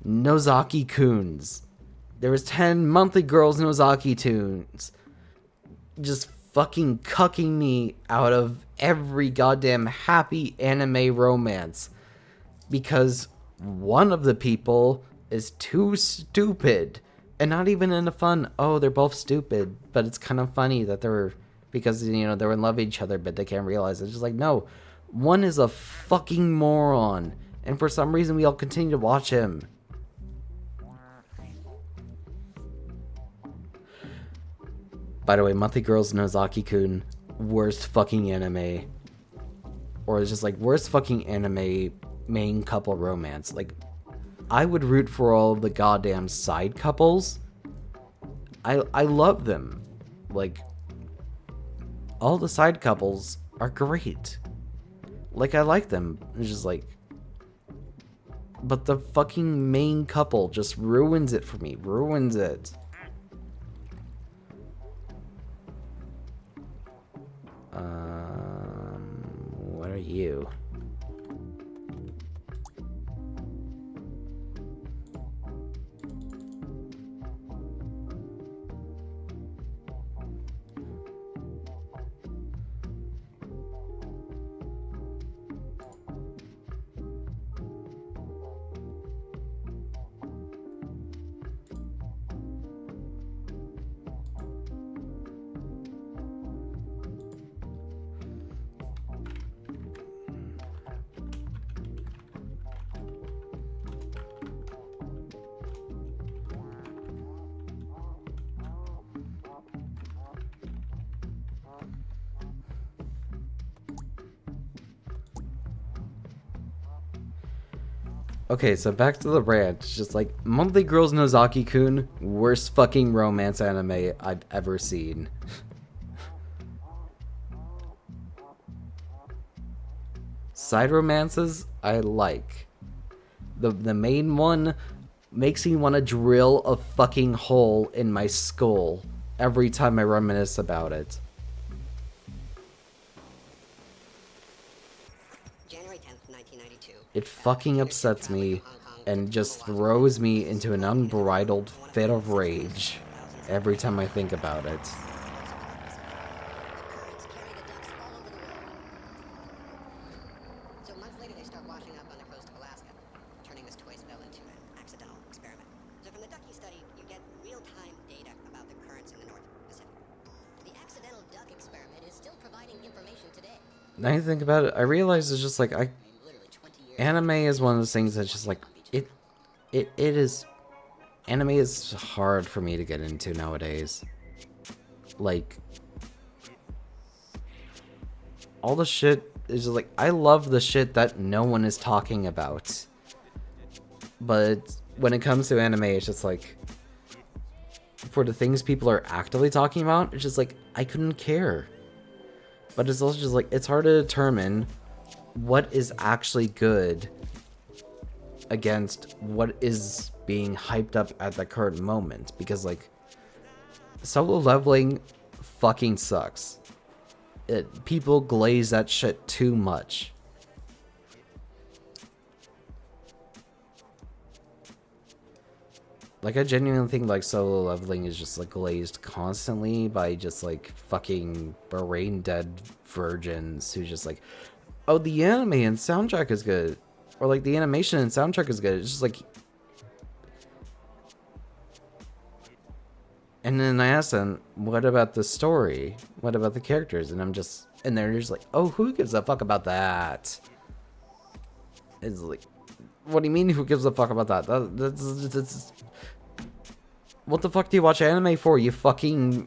Nozaki-kuns. There was 10 monthly girls Nozaki tunes just fucking cucking me out of every goddamn happy anime romance, because one of the people is too stupid, and not even in a fun, oh, they're both stupid, but it's kind of funny that they're, because, you know, they're in love with each other, but they can't realize it. It's just like, no, one is a fucking moron, and for some reason we all continue to watch him. By the way, Monthly Girls Nozaki-kun, worst fucking anime. Or it's just like, worst fucking anime main couple romance. Like, I would root for all of the goddamn side couples. I love them. Like, all the side couples are great. Like, I like them. It's just like, but the fucking main couple just ruins it for me. Ruins it. What are you? Okay, so back to the rant. It's just like, Monthly Girls Nozaki-kun, worst fucking romance anime I've ever seen. Side romances, I like. The main one makes me want to drill a fucking hole in my skull every time I reminisce about it. January 10th, 1992. It fucking upsets me and just throws me into an unbridled fit of rage every time I think about it. Currents carry the ducks all over the world. So months later, they start washing up on the coast of Alaska, turning this toy spell into an accidental experiment. So from the ducky study, you get real-time data about the currents in the North Pacific. The accidental duck experiment is still providing information today. Now you think about it, I realize it's just like, Literally 20 years anime is one of those things that's just like, it is, anime is hard for me to get into nowadays. Like, all the shit is just like, I love the shit that no one is talking about. But when it comes to anime, it's just like, for the things people are actively talking about, it's just like, I couldn't care. But it's also just like, it's hard to determine what is actually good against what is being hyped up at the current moment. Because, like, Solo Leveling fucking sucks. People glaze that shit too much. Like, I genuinely think, like, Solo Leveling is just, like, glazed constantly by just, like, fucking brain-dead virgins who just, like, oh, the anime and soundtrack is good. Or, like, the animation and soundtrack is good. It's just, like... And then I asked them, what about the story? What about the characters? And I'm just... And they're just like, oh, who gives a fuck about that? It's like... What do you mean, who gives a fuck about that? That's... What the fuck do you watch anime for, you fucking...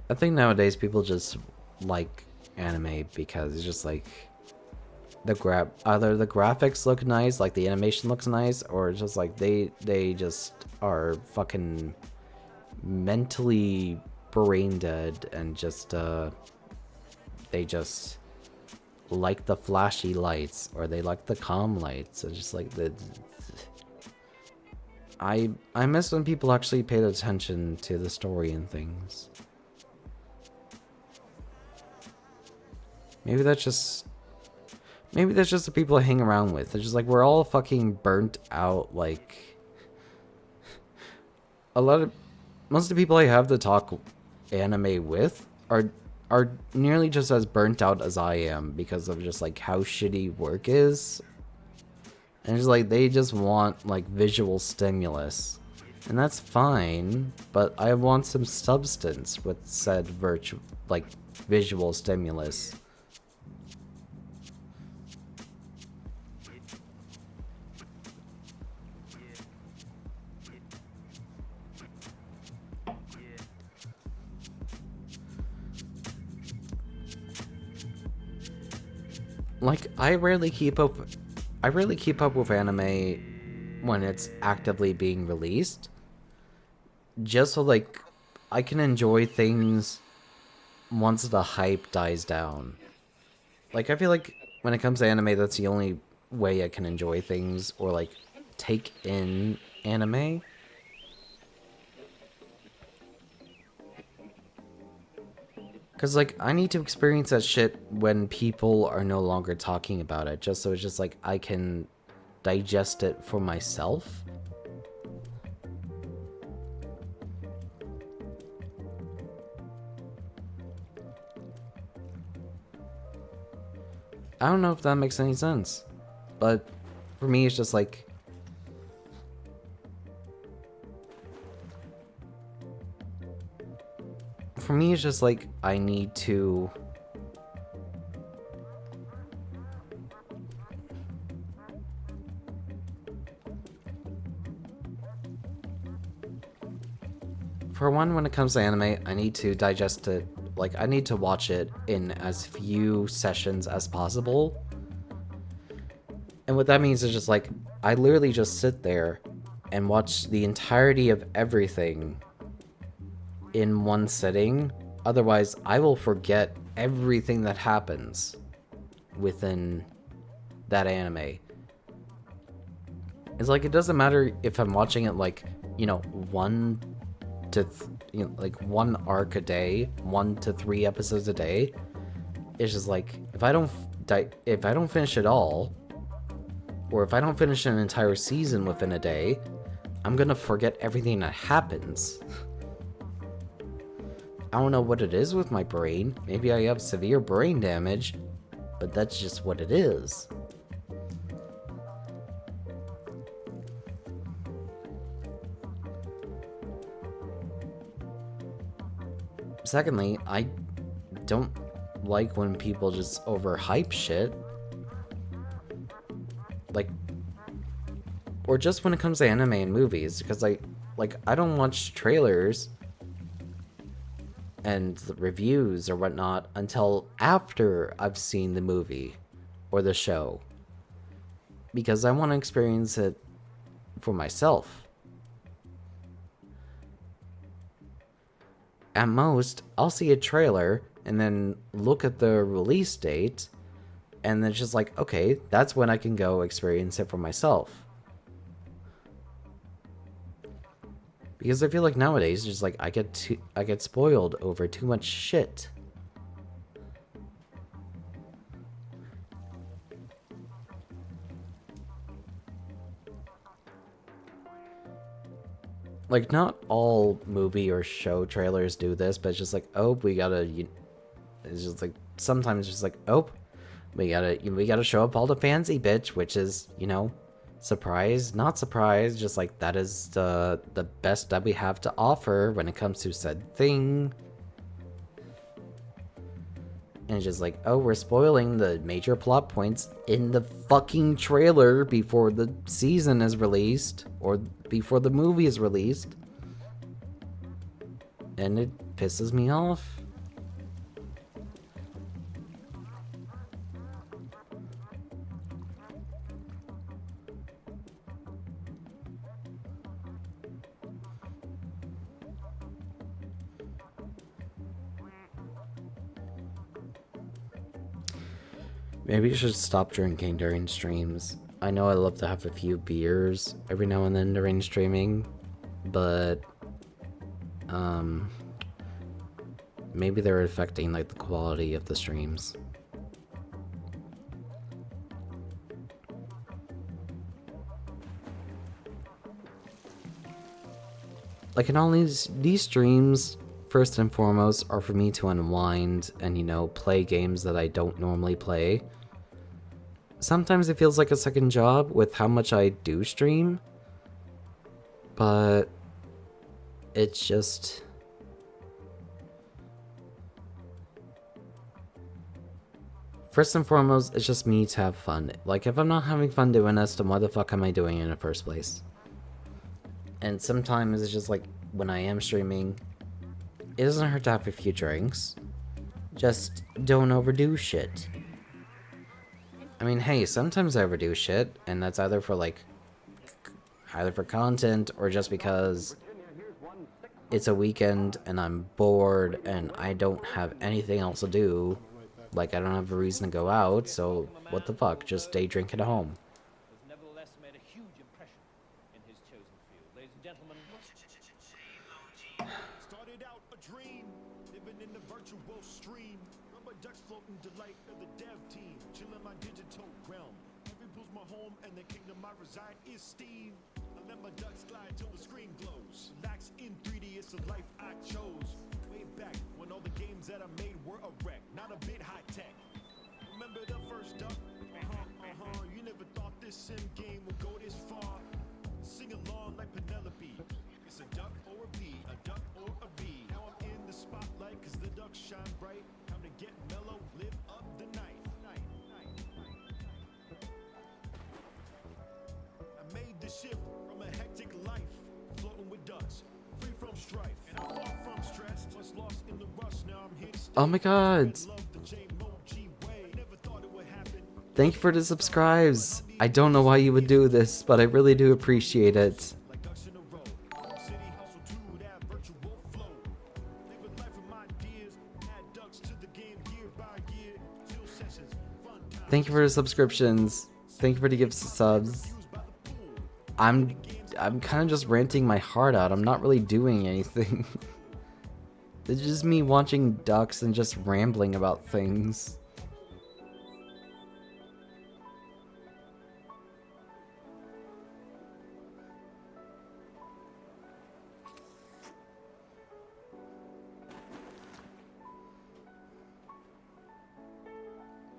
I think nowadays people just like anime because it's just like either the graphics look nice, like the animation looks nice, or it's just like they just are fucking mentally brain dead and just they just like the flashy lights or they like the calm lights. It's just like I miss when people actually paid attention to the story and things. Maybe that's just the people I hang around with. It's just like we're all fucking burnt out. Like most of the people I have to talk anime with are nearly just as burnt out as I am because of just like how shitty work is. And it's like they just want like visual stimulus. And that's fine, but I want some substance with said visual stimulus. Like, I rarely keep up with anime when it's actively being released. Just so, like, I can enjoy things once the hype dies down. Like, I feel like when it comes to anime, that's the only way I can enjoy things or, like, take in anime. Because, like, I need to experience that shit when people are no longer talking about it, just so it's just, like, I can digest it for myself. I don't know if that makes any sense, but for me, it's just, like... For me, it's just like, I need to... For one, when it comes to anime, I need to digest it, Like, I need to watch it in as few sessions as possible. And what that means is just like, I literally just sit there and watch the entirety of everything in one sitting. Otherwise, I will forget everything that happens within that anime. It's like, it doesn't matter if I'm watching it like, you know, one arc a day, 1 to 3 episodes a day. It's just like, if I don't finish it all, or if I don't finish an entire season within a day, I'm gonna forget everything that happens. I don't know what it is with my brain. Maybe I have severe brain damage, but that's just what it is. Secondly, I don't like when people just overhype shit. Like, or just when it comes to anime and movies, because I don't watch trailers and reviews or whatnot until after I've seen the movie or the show, because I want to experience it for myself. At most, I'll see a trailer and then look at the release date, and then it's just like, okay, that's when I can go experience it for myself. Because I feel like nowadays, just like I get spoiled over too much shit. Like, not all movie or show trailers do this, but it's just like, oh, it's just like, sometimes it's just like, oh, we gotta show up all the fancy bitch, which is, you know, surprise, not surprise, just like, that is the best that we have to offer when it comes to said thing. And it's just like, oh, we're spoiling the major plot points in the fucking trailer before the season is released, or before the movie is released. And it pisses me off. Maybe I should stop drinking during streams. I know I love to have a few beers every now and then during streaming, but maybe they're affecting like the quality of the streams. Like, in all these streams, first and foremost, are for me to unwind and, you know, play games that I don't normally play. Sometimes it feels like a second job with how much I do stream, but it's just... First and foremost, it's just me to have fun. Like, if I'm not having fun doing this, then why the fuck am I doing it in the first place? And sometimes it's just like, when I am streaming, it doesn't hurt to have a few drinks. Just don't overdo shit. I mean, hey, sometimes I overdo shit, and that's either for content, or just because it's a weekend and I'm bored and I don't have anything else to do. Like, I don't have a reason to go out, so what the fuck, just stay drinking at home. Has nevertheless made a huge impression in his chosen field. Ladies and gentlemen, Started out a dream, living in the virtual stream. Rubber ducks floating delight of the dev team. Chilling my digital realm. Every pool's my home and the kingdom I reside is Steam. I let my ducks glide till the screen glows. Relax in 3D, it's a life I chose. Way back when all the games that I made were a wreck, not a bit high tech. Remember the first duck? You never thought this sim game would go this far. Sing along like Penelope. It's a duck or a bee, a duck or a bee. Now I'm in the spotlight cause the ducks shine bright. Time to get mellow, live up the night. I made the shift from a hectic life, floating with ducks, free from strife. And I'm far from stressed, was lost in the rush, now I'm here to stay. Oh my god. Thank you for the subscribes. I don't know why you would do this, but I really do appreciate it. Thank you for the subscriptions. Thank you for the gifts and subs. I'm kind of just ranting my heart out. I'm not really doing anything. It's just me watching ducks and just rambling about things.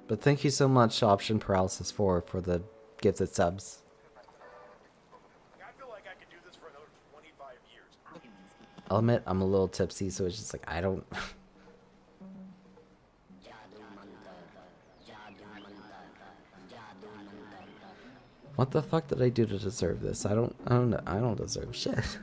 But thank you so much, Option Paralysis 4, for the gifted subs. I feel like I could do this for another 25 years. I'll admit I'm a little tipsy, so it's just like I don't. What the fuck did I do to deserve this? I don't deserve shit.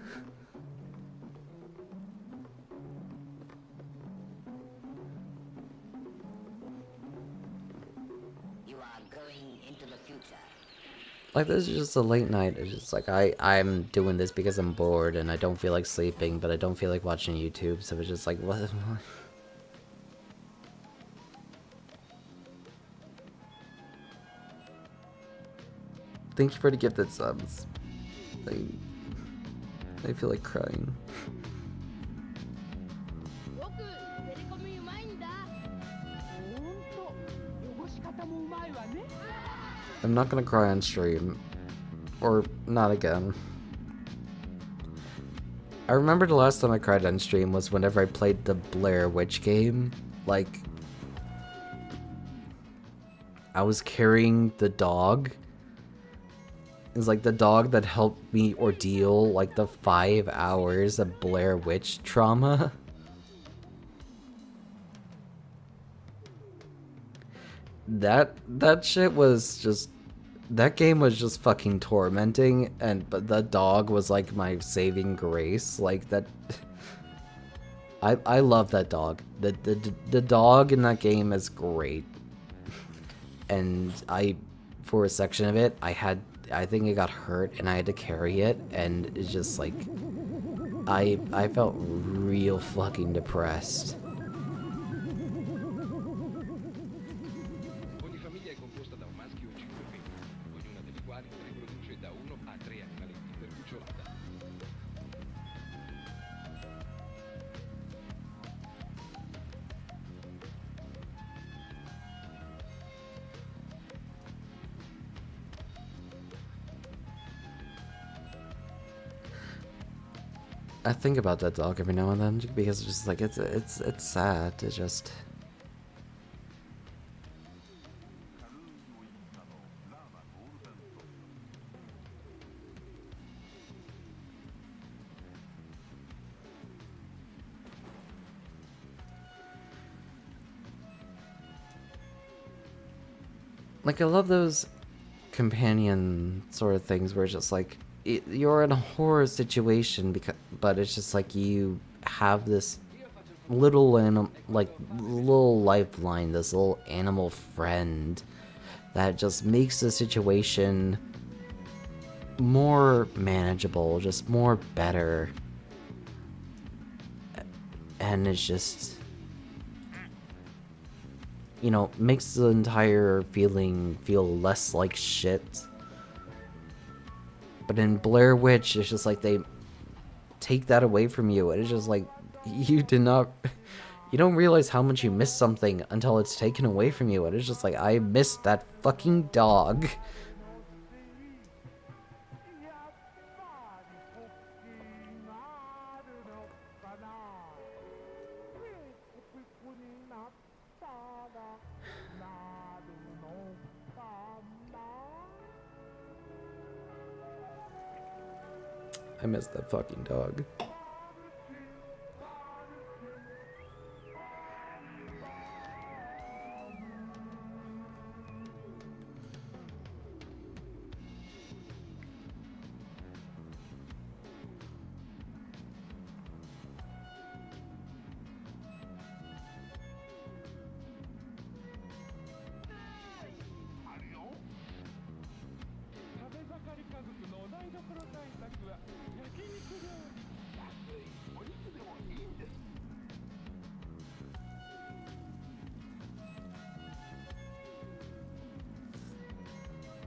Like, this is just a late night. It's just like I'm doing this because I'm bored and I don't feel like sleeping, but I don't feel like watching YouTube, so it's just like what. Thank you for the gifted subs. I feel like crying. I'm not gonna cry on stream. Or not again. I remember the last time I cried on stream was whenever I played the Blair Witch game. Like, I was carrying the dog. It was like the dog that helped me ordeal like the 5 hours of Blair Witch trauma. That shit was just, that game was just fucking tormenting, but the dog was like my saving grace. Like that, I love that dog. The dog in that game is great. And for a section of it, I think it got hurt and I had to carry it, and it's just like I felt real fucking depressed. Ogni famiglia è composta da un maschio e 5 femmine, ognuna delle quali riproduce da 1 a 3 animaletti per cucciolata. I think about that dog every now and then because it's just like it's sad to just. Like, I love those companion sort of things where it's just like you're in a horror situation but it's just like you have this little little lifeline, this little animal friend that just makes the situation more manageable, just more better, and it's just, you know, makes the entire feeling feel less like shit. But in Blair Witch, it's just like they take that away from you, and it's just like you don't realize how much you missed something until it's taken away from you, and it's just like I missed that fucking dog. I missed that fucking dog.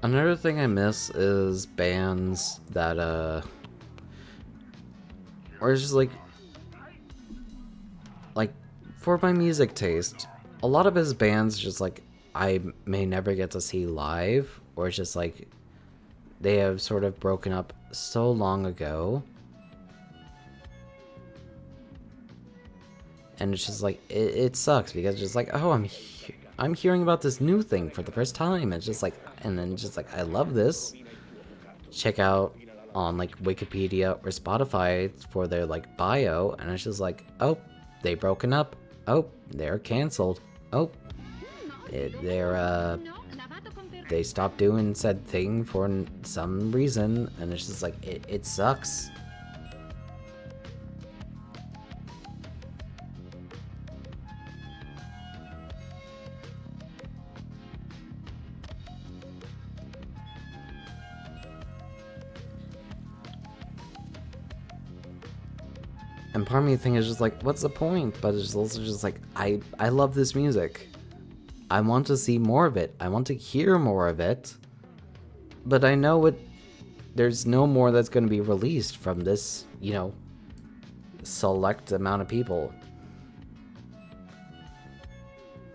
Another thing I miss is bands that, or it's just like, for my music taste, a lot of his bands just, like, I may never get to see live, or it's just, like, they have sort of broken up so long ago. And it's just, like, it sucks, because it's just, like, oh, I'm hearing about this new thing for the first time. It's just, like, and then just, like, I love this. Check out on, like, Wikipedia or Spotify for their, like, bio, and it's just like, oh, they broken up. Oh, they're canceled. Oh, they stopped doing said thing for some reason, and it's just like, it sucks. And part of me thinking is just like, what's the point? But it's also just like, I love this music. I want to see more of it. I want to hear more of it. But I know there's no more that's going to be released from this, you know, select amount of people.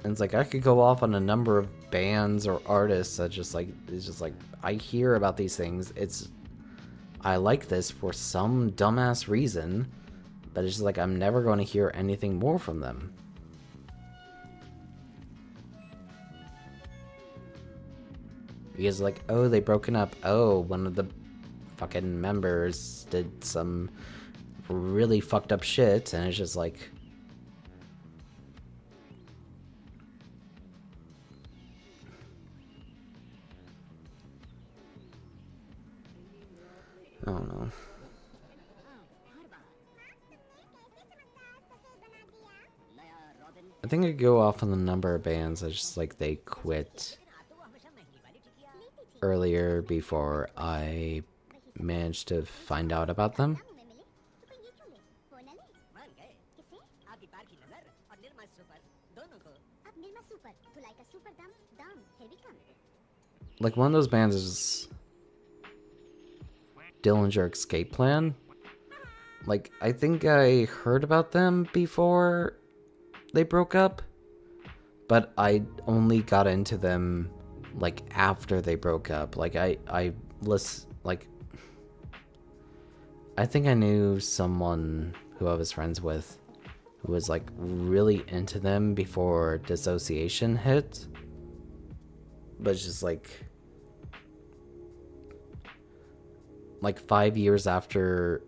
And it's like, I could go off on a number of bands or artists that just like, it's just like, I hear about these things. I like this for some dumbass reason. But it's just like, I'm never going to hear anything more from them. Because like, oh, they broken up. Oh, one of the fucking members did some really fucked up shit. And it's just like, I don't know. I think I go off on the number of bands that just like they quit earlier before I managed to find out about them. Like one of those bands is Dillinger Escape Plan. Like I think I heard about them before they broke up, but I only got into them like after they broke up. Like I think I knew someone who I was friends with who was like really into them before Dissociation hit, but it's just like 5 years after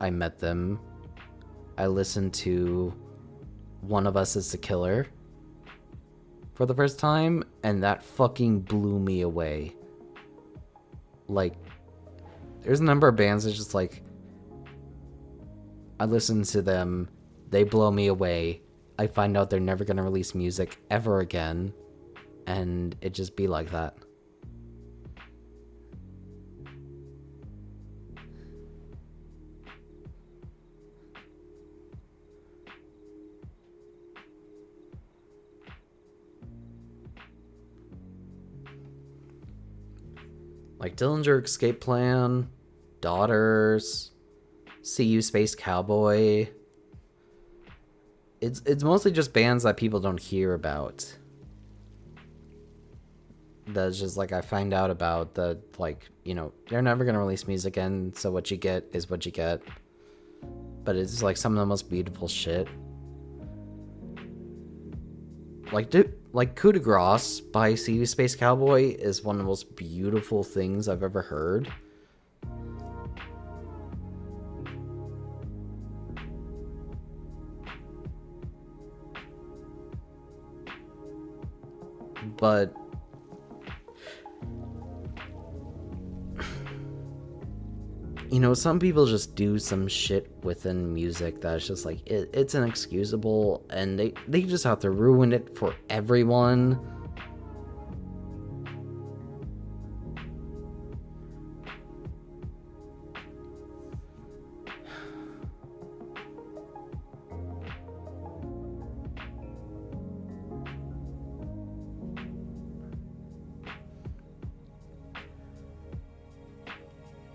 I met them, I listened to One of Us is the Killer for the first time, and that fucking blew me away. Like, there's a number of bands that's just like, I listen to them, they blow me away, I find out they're never gonna release music ever again, and it just be like that. Like Dillinger Escape Plan, Daughters, See You Space Cowboy. It's mostly just bands that people don't hear about. That's just like I find out about the, like, you know, they're never gonna release music again, so what you get is what you get. But it's like some of the most beautiful shit. Like Coup de Grace by See You Space Cowboy is one of the most beautiful things I've ever heard. But you know, some people just do some shit within music that's just like, it's inexcusable, and they just have to ruin it for everyone.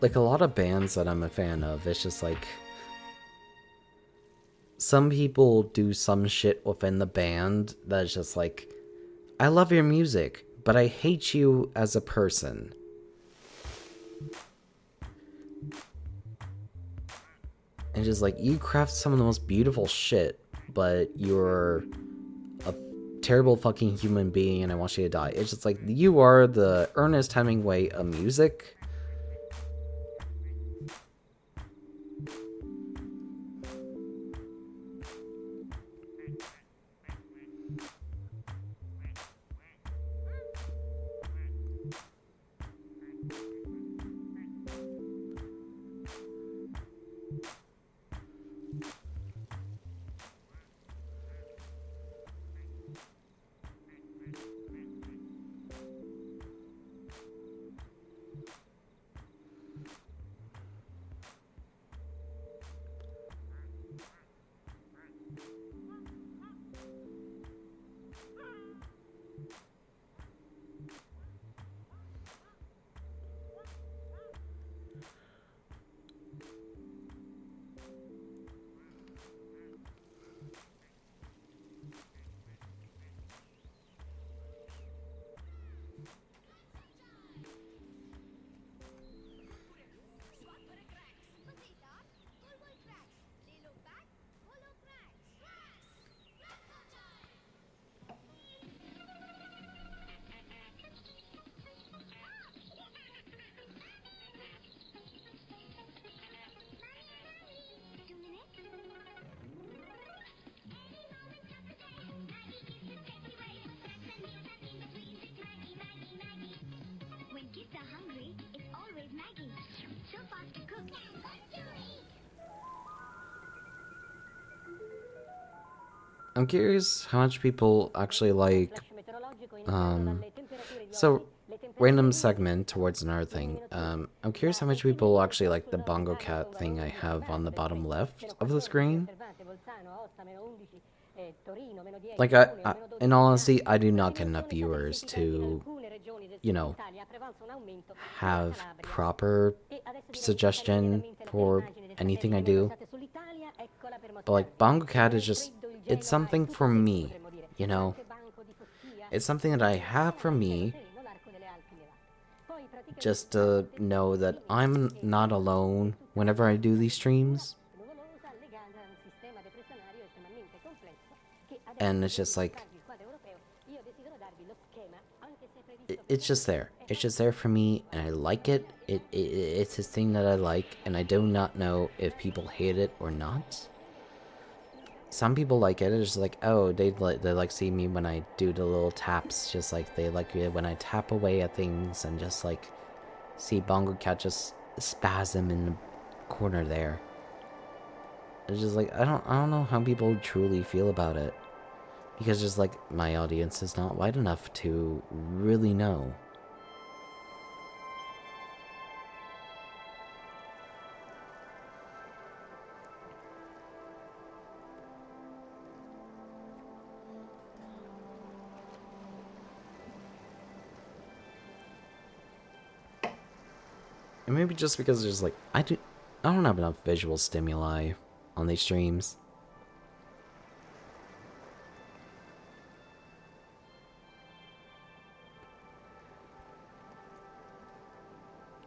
like a lot of bands that I'm a fan of, it's just like some people do some shit within the band that's just like, I love your music, but I hate you as a person. And just like, you craft some of the most beautiful shit, but you're a terrible fucking human being and I want you to die. It's just like, you are the Ernest Hemingway of music. When kids are hungry, it's always Maggie. So fast to cook. I'm curious how much people actually like, so random segment towards another thing. I'm curious how much people actually like the bongo cat thing I have on the bottom left of the screen. Like, in all honesty, I do not get enough viewers to, you know, have proper suggestion for anything I do. But like, bongo cat is just, it's something for me, you know? It's something that I have for me, just to know that I'm not alone whenever I do these streams. And it's just like, it's just there. It's just there for me, and I like it. It's this thing that I like, and I do not know if people hate it or not. Some people like it. It's just like, oh, they like seeing me when I do the little taps. Just like they like it when I tap away at things and just like see Bongo Cat just spasm in the corner there. It's just like, I don't know how people truly feel about it. Because just like, my audience is not wide enough to really know. And maybe just because there's like, I don't have enough visual stimuli on these streams.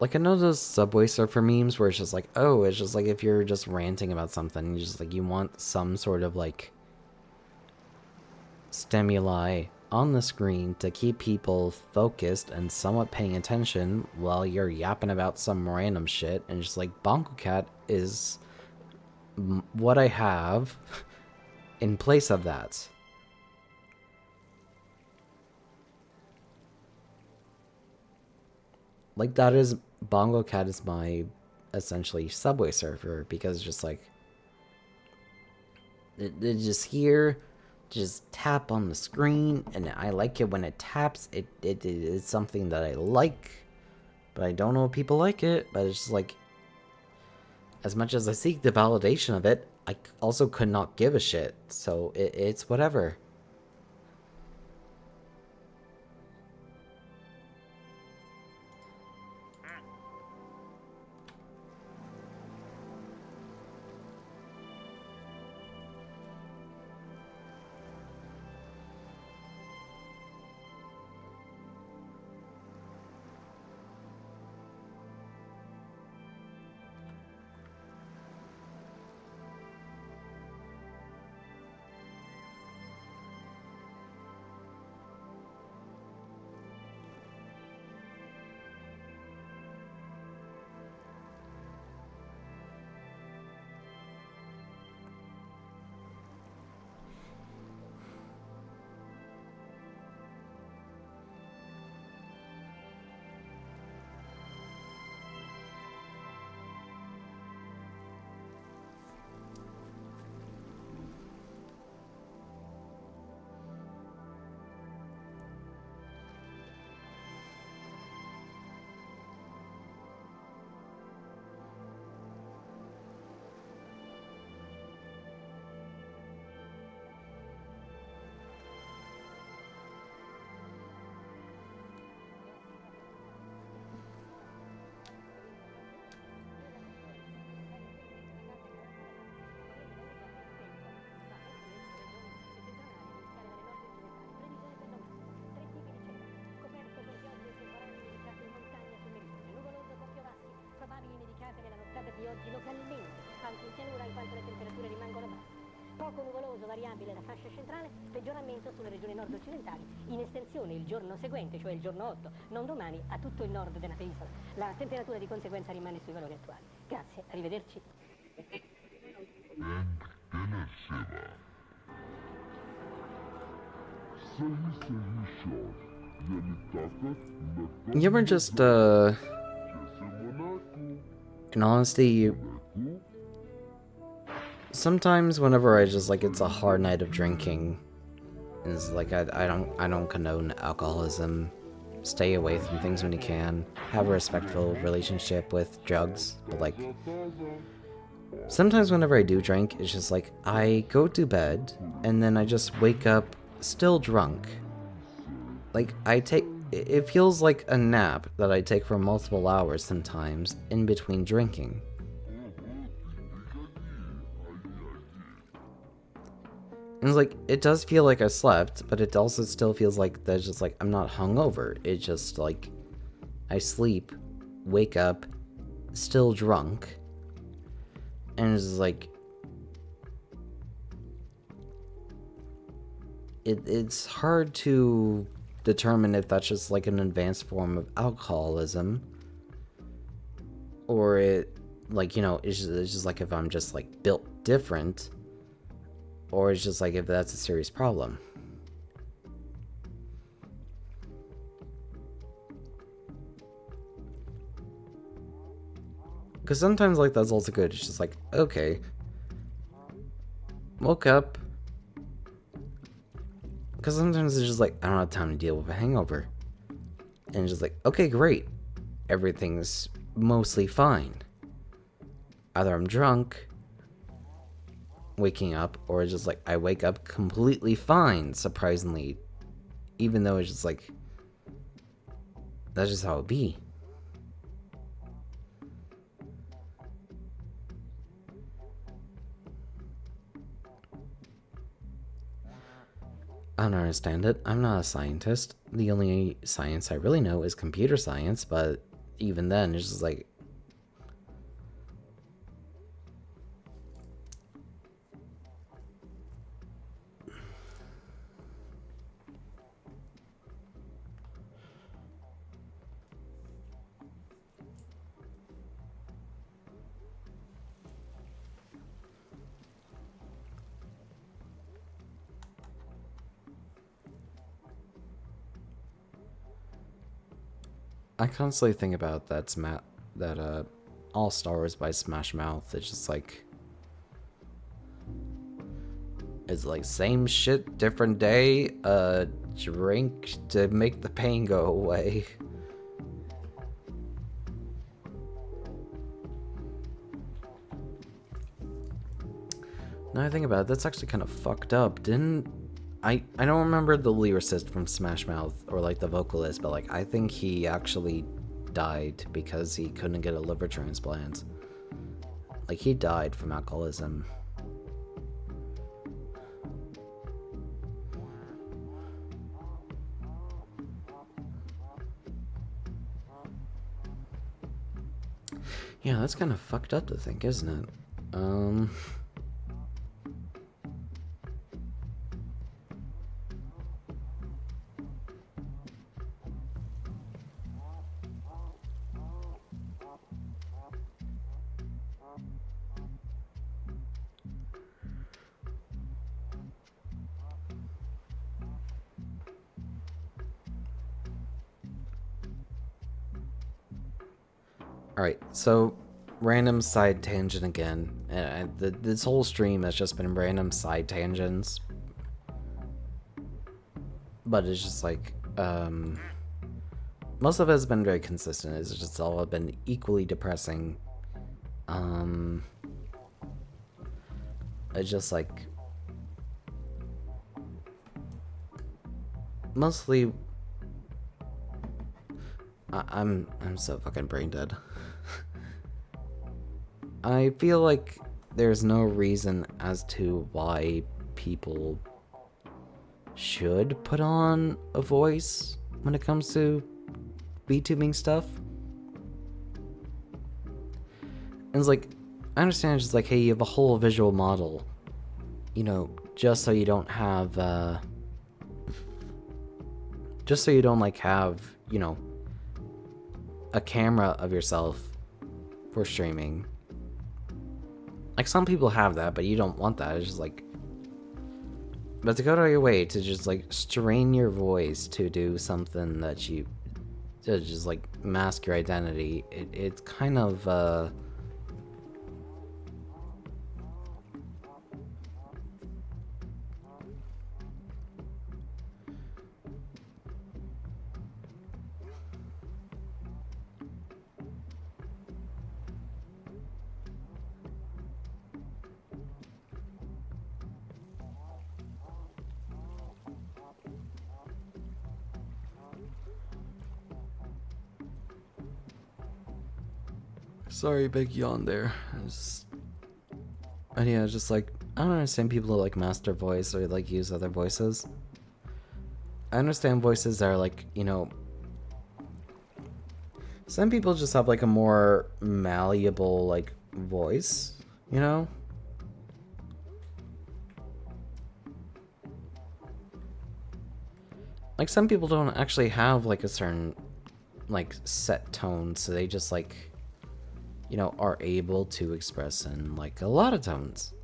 Like, I know those Subway Surfer memes where it's just like, oh, it's just like if you're just ranting about something, you just like, you want some sort of like stimuli on the screen to keep people focused and somewhat paying attention while you're yapping about some random shit. And just like, Bongo Cat is what I have in place of that. Like, that is, Bongo Cat is my essentially Subway Surfer, because just like, it just here, just tap on the screen, and I like it when it taps. It is something that I like, but I don't know if people like it. But it's just like, as much as I seek the validation of it, I also could not give a shit. So it's whatever. localmente, anche in pianura in quanto le temperature rimangono basse. Poco nuvoloso, variabile la fascia centrale, peggioramento sulle regioni nord-occidentali, in estensione il giorno seguente, cioè il giorno 8, non domani, a tutto il nord della penisola. La temperatura di conseguenza rimane sui valori attuali. Grazie, arrivederci. You ever just, in honesty, sometimes whenever I just, like, it's a hard night of drinking, it's like, I don't condone alcoholism. Stay away from things when you can. Have a respectful relationship with drugs, but, like, sometimes whenever I do drink, it's just like, I go to bed, and then I just wake up still drunk. Like, it feels like a nap that I take for multiple hours sometimes in between drinking. And it's like, it does feel like I slept, but it also still feels like there's just like, I'm not hungover. It's just like, I sleep, wake up, still drunk, and it's just like, it's hard to determine if that's just like an advanced form of alcoholism, or it, like, you know, it's just like if I'm just like built different, or it's just like if that's a serious problem. Because sometimes, like, that's also good. It's just like, okay, woke up. Because sometimes it's just like, I don't have time to deal with a hangover. And it's just like, okay, great. Everything's mostly fine. Either I'm drunk, waking up, or it's just like, I wake up completely fine, surprisingly. Even though it's just like, that's just how it be. I don't understand it. I'm not a scientist. The only science I really know is computer science, but even then, it's just like... I constantly think about that All Stars by Smash Mouth. It's just like, it's like same shit, different day. Drink to make the pain go away. Now I think about it, that's actually kind of fucked up. I don't remember the lyricist from Smash Mouth, or like the vocalist, but like I think he actually died because he couldn't get a liver transplant. Like, he died from alcoholism. Yeah, that's kind of fucked up to think, isn't it? Alright, so random side tangent again. This whole stream has just been random side tangents. But it's just like, most of it has been very consistent. It's just all been equally depressing. It's just like, mostly, I'm so fucking brain dead. I feel like there's no reason as to why people should put on a voice when it comes to VTubing stuff. And it's like, I understand it's just like, hey, you have a whole visual model, you know, just so you don't have, just so you don't, like, have, you know, a camera of yourself for streaming. Like, some people have that, but you don't want that. It's just like, but to go out of your way to just, like, strain your voice to do something that you, to just, like, mask your identity, it's kind of, sorry, big yawn there. And yeah, just like, I don't understand people who like master voice or like use other voices. I understand voices that are like, you know, some people just have like a more malleable like voice, you know? Like some people don't actually have like a certain like set tone, so they just like, you know, are able to express in like a lot of tones.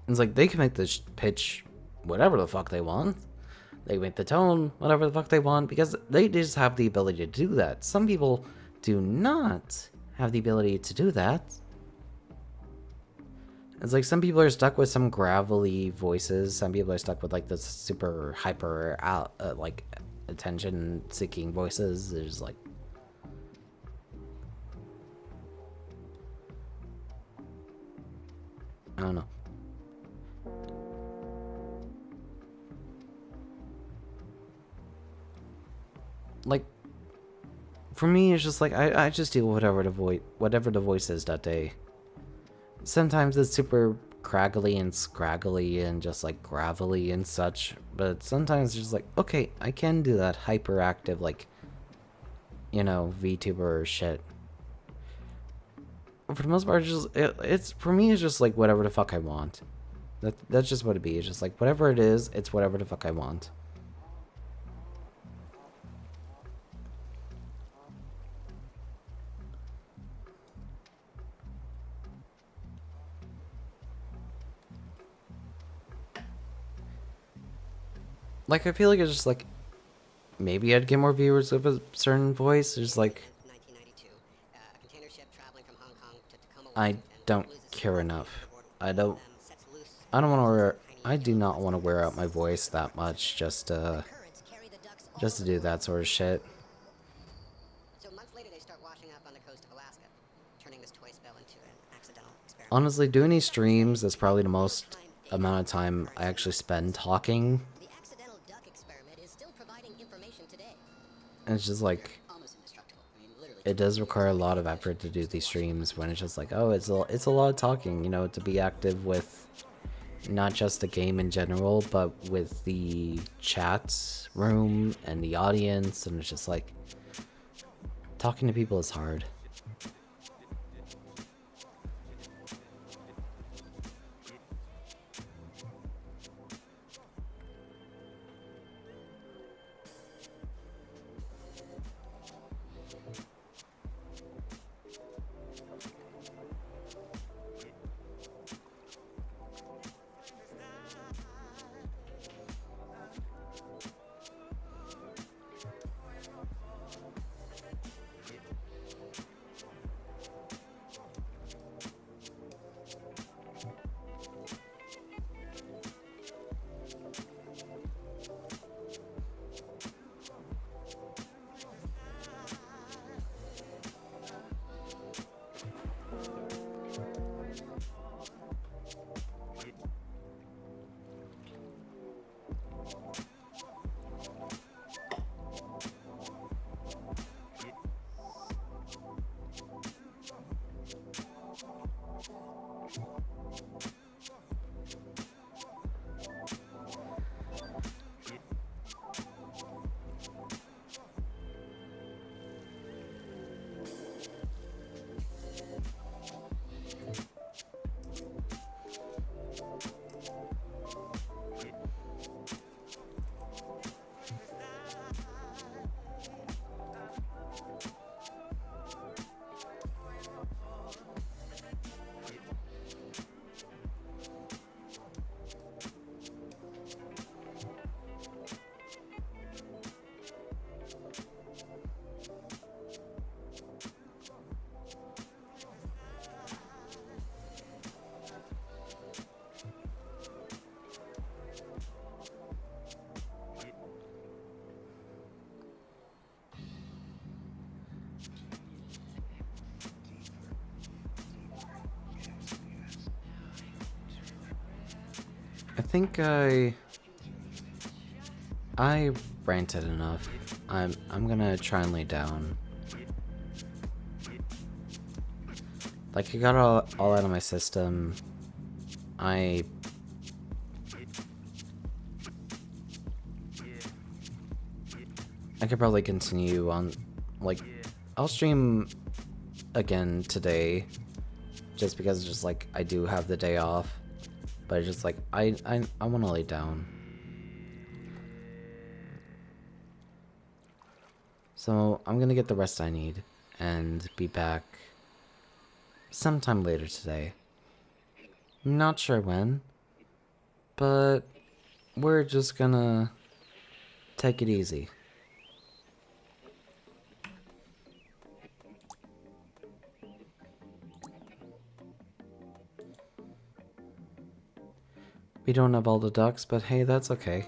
It's like they can make the pitch whatever the fuck they want. They make the tone whatever the fuck they want because they just have the ability to do that. Some people do not have the ability to do that. It's like some people are stuck with some gravelly voices. Some people are stuck with like the super hyper like attention-seeking voices. There's like, I don't know. Like, for me, it's just like I just do whatever the voice is that day. Sometimes it's super craggly and scraggly and just like gravelly and such, but sometimes it's just like, okay, I can do that hyperactive, like, you know, VTuber shit. For the most part, it's for me, it's just like whatever the fuck I want. That's just what it be. It's just like whatever it is, it's whatever the fuck I want. Like, I feel like it's just like, maybe I'd get more viewers with a certain voice. It's like, I don't care enough. I don't want to wear, I do not want to wear out my voice that much just to do that sort of shit. So months later, they start washing up on the coast of Alaska, turning this toy spell into an accidental experiment. Honestly, doing these streams is probably the most amount of time I actually spend talking. The accidental duck experiment is still providing information today. And it's just like, it does require a lot of effort to do these streams when it's just like, oh, it's a lot of talking, you know, to be active with not just the game in general, but with the chat room and the audience, and it's just like, talking to people is hard. I think I ranted enough. I'm gonna try and lay down. Like, I got all out of my system. I could probably continue on, like, I'll stream again today, just because it's just like I do have the day off, but it's just like I want to lay down. So I'm gonna get the rest I need and be back sometime later today. Not sure when, but we're just gonna take it easy. We don't have all the ducks, but hey, that's okay.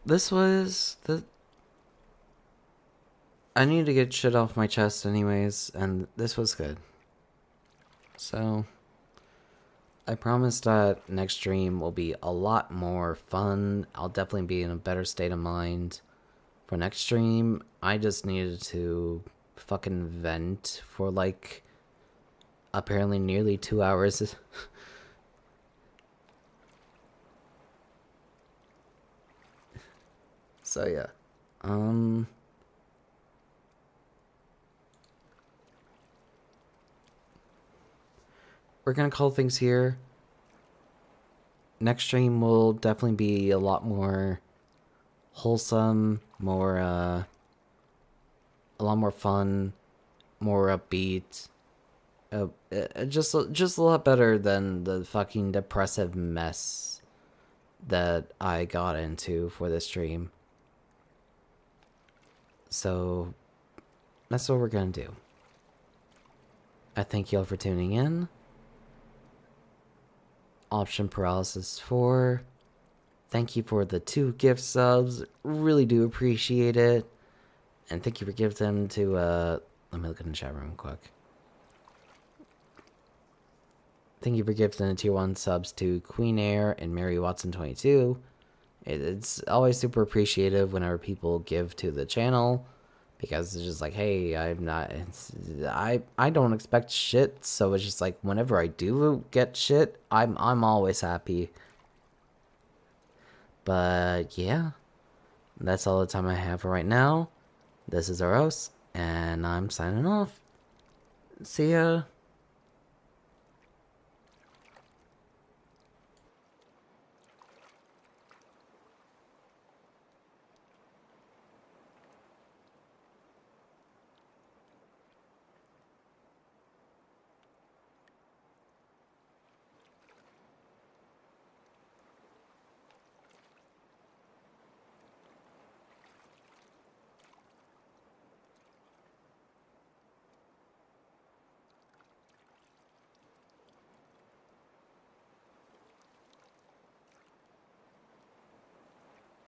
This was the... I need to get shit off my chest anyways, and this was good. So, I promise that next stream will be a lot more fun. I'll definitely be in a better state of mind for next stream. I just needed to fucking vent for like apparently nearly 2 hours. So yeah. We're gonna call things here. Next stream will definitely be a lot more wholesome, more a lot more fun, more upbeat. Just a lot better than the fucking depressive mess that I got into for this stream. So that's what we're gonna do. I thank y'all for tuning in. Option Paralysis 4. Thank you for the 2 gift subs. Really do appreciate it. And thank you for giving them to, let me look in the chat room quick. Thank you for gifting the tier 1 subs to Queen Air and Mary Watson 22. It's always super appreciative whenever people give to the channel, because it's just like, hey, I don't expect shit, so it's just like whenever I do get shit, I'm always happy. But yeah, that's all the time I have for right now. This is Aros, and I'm signing off. See ya.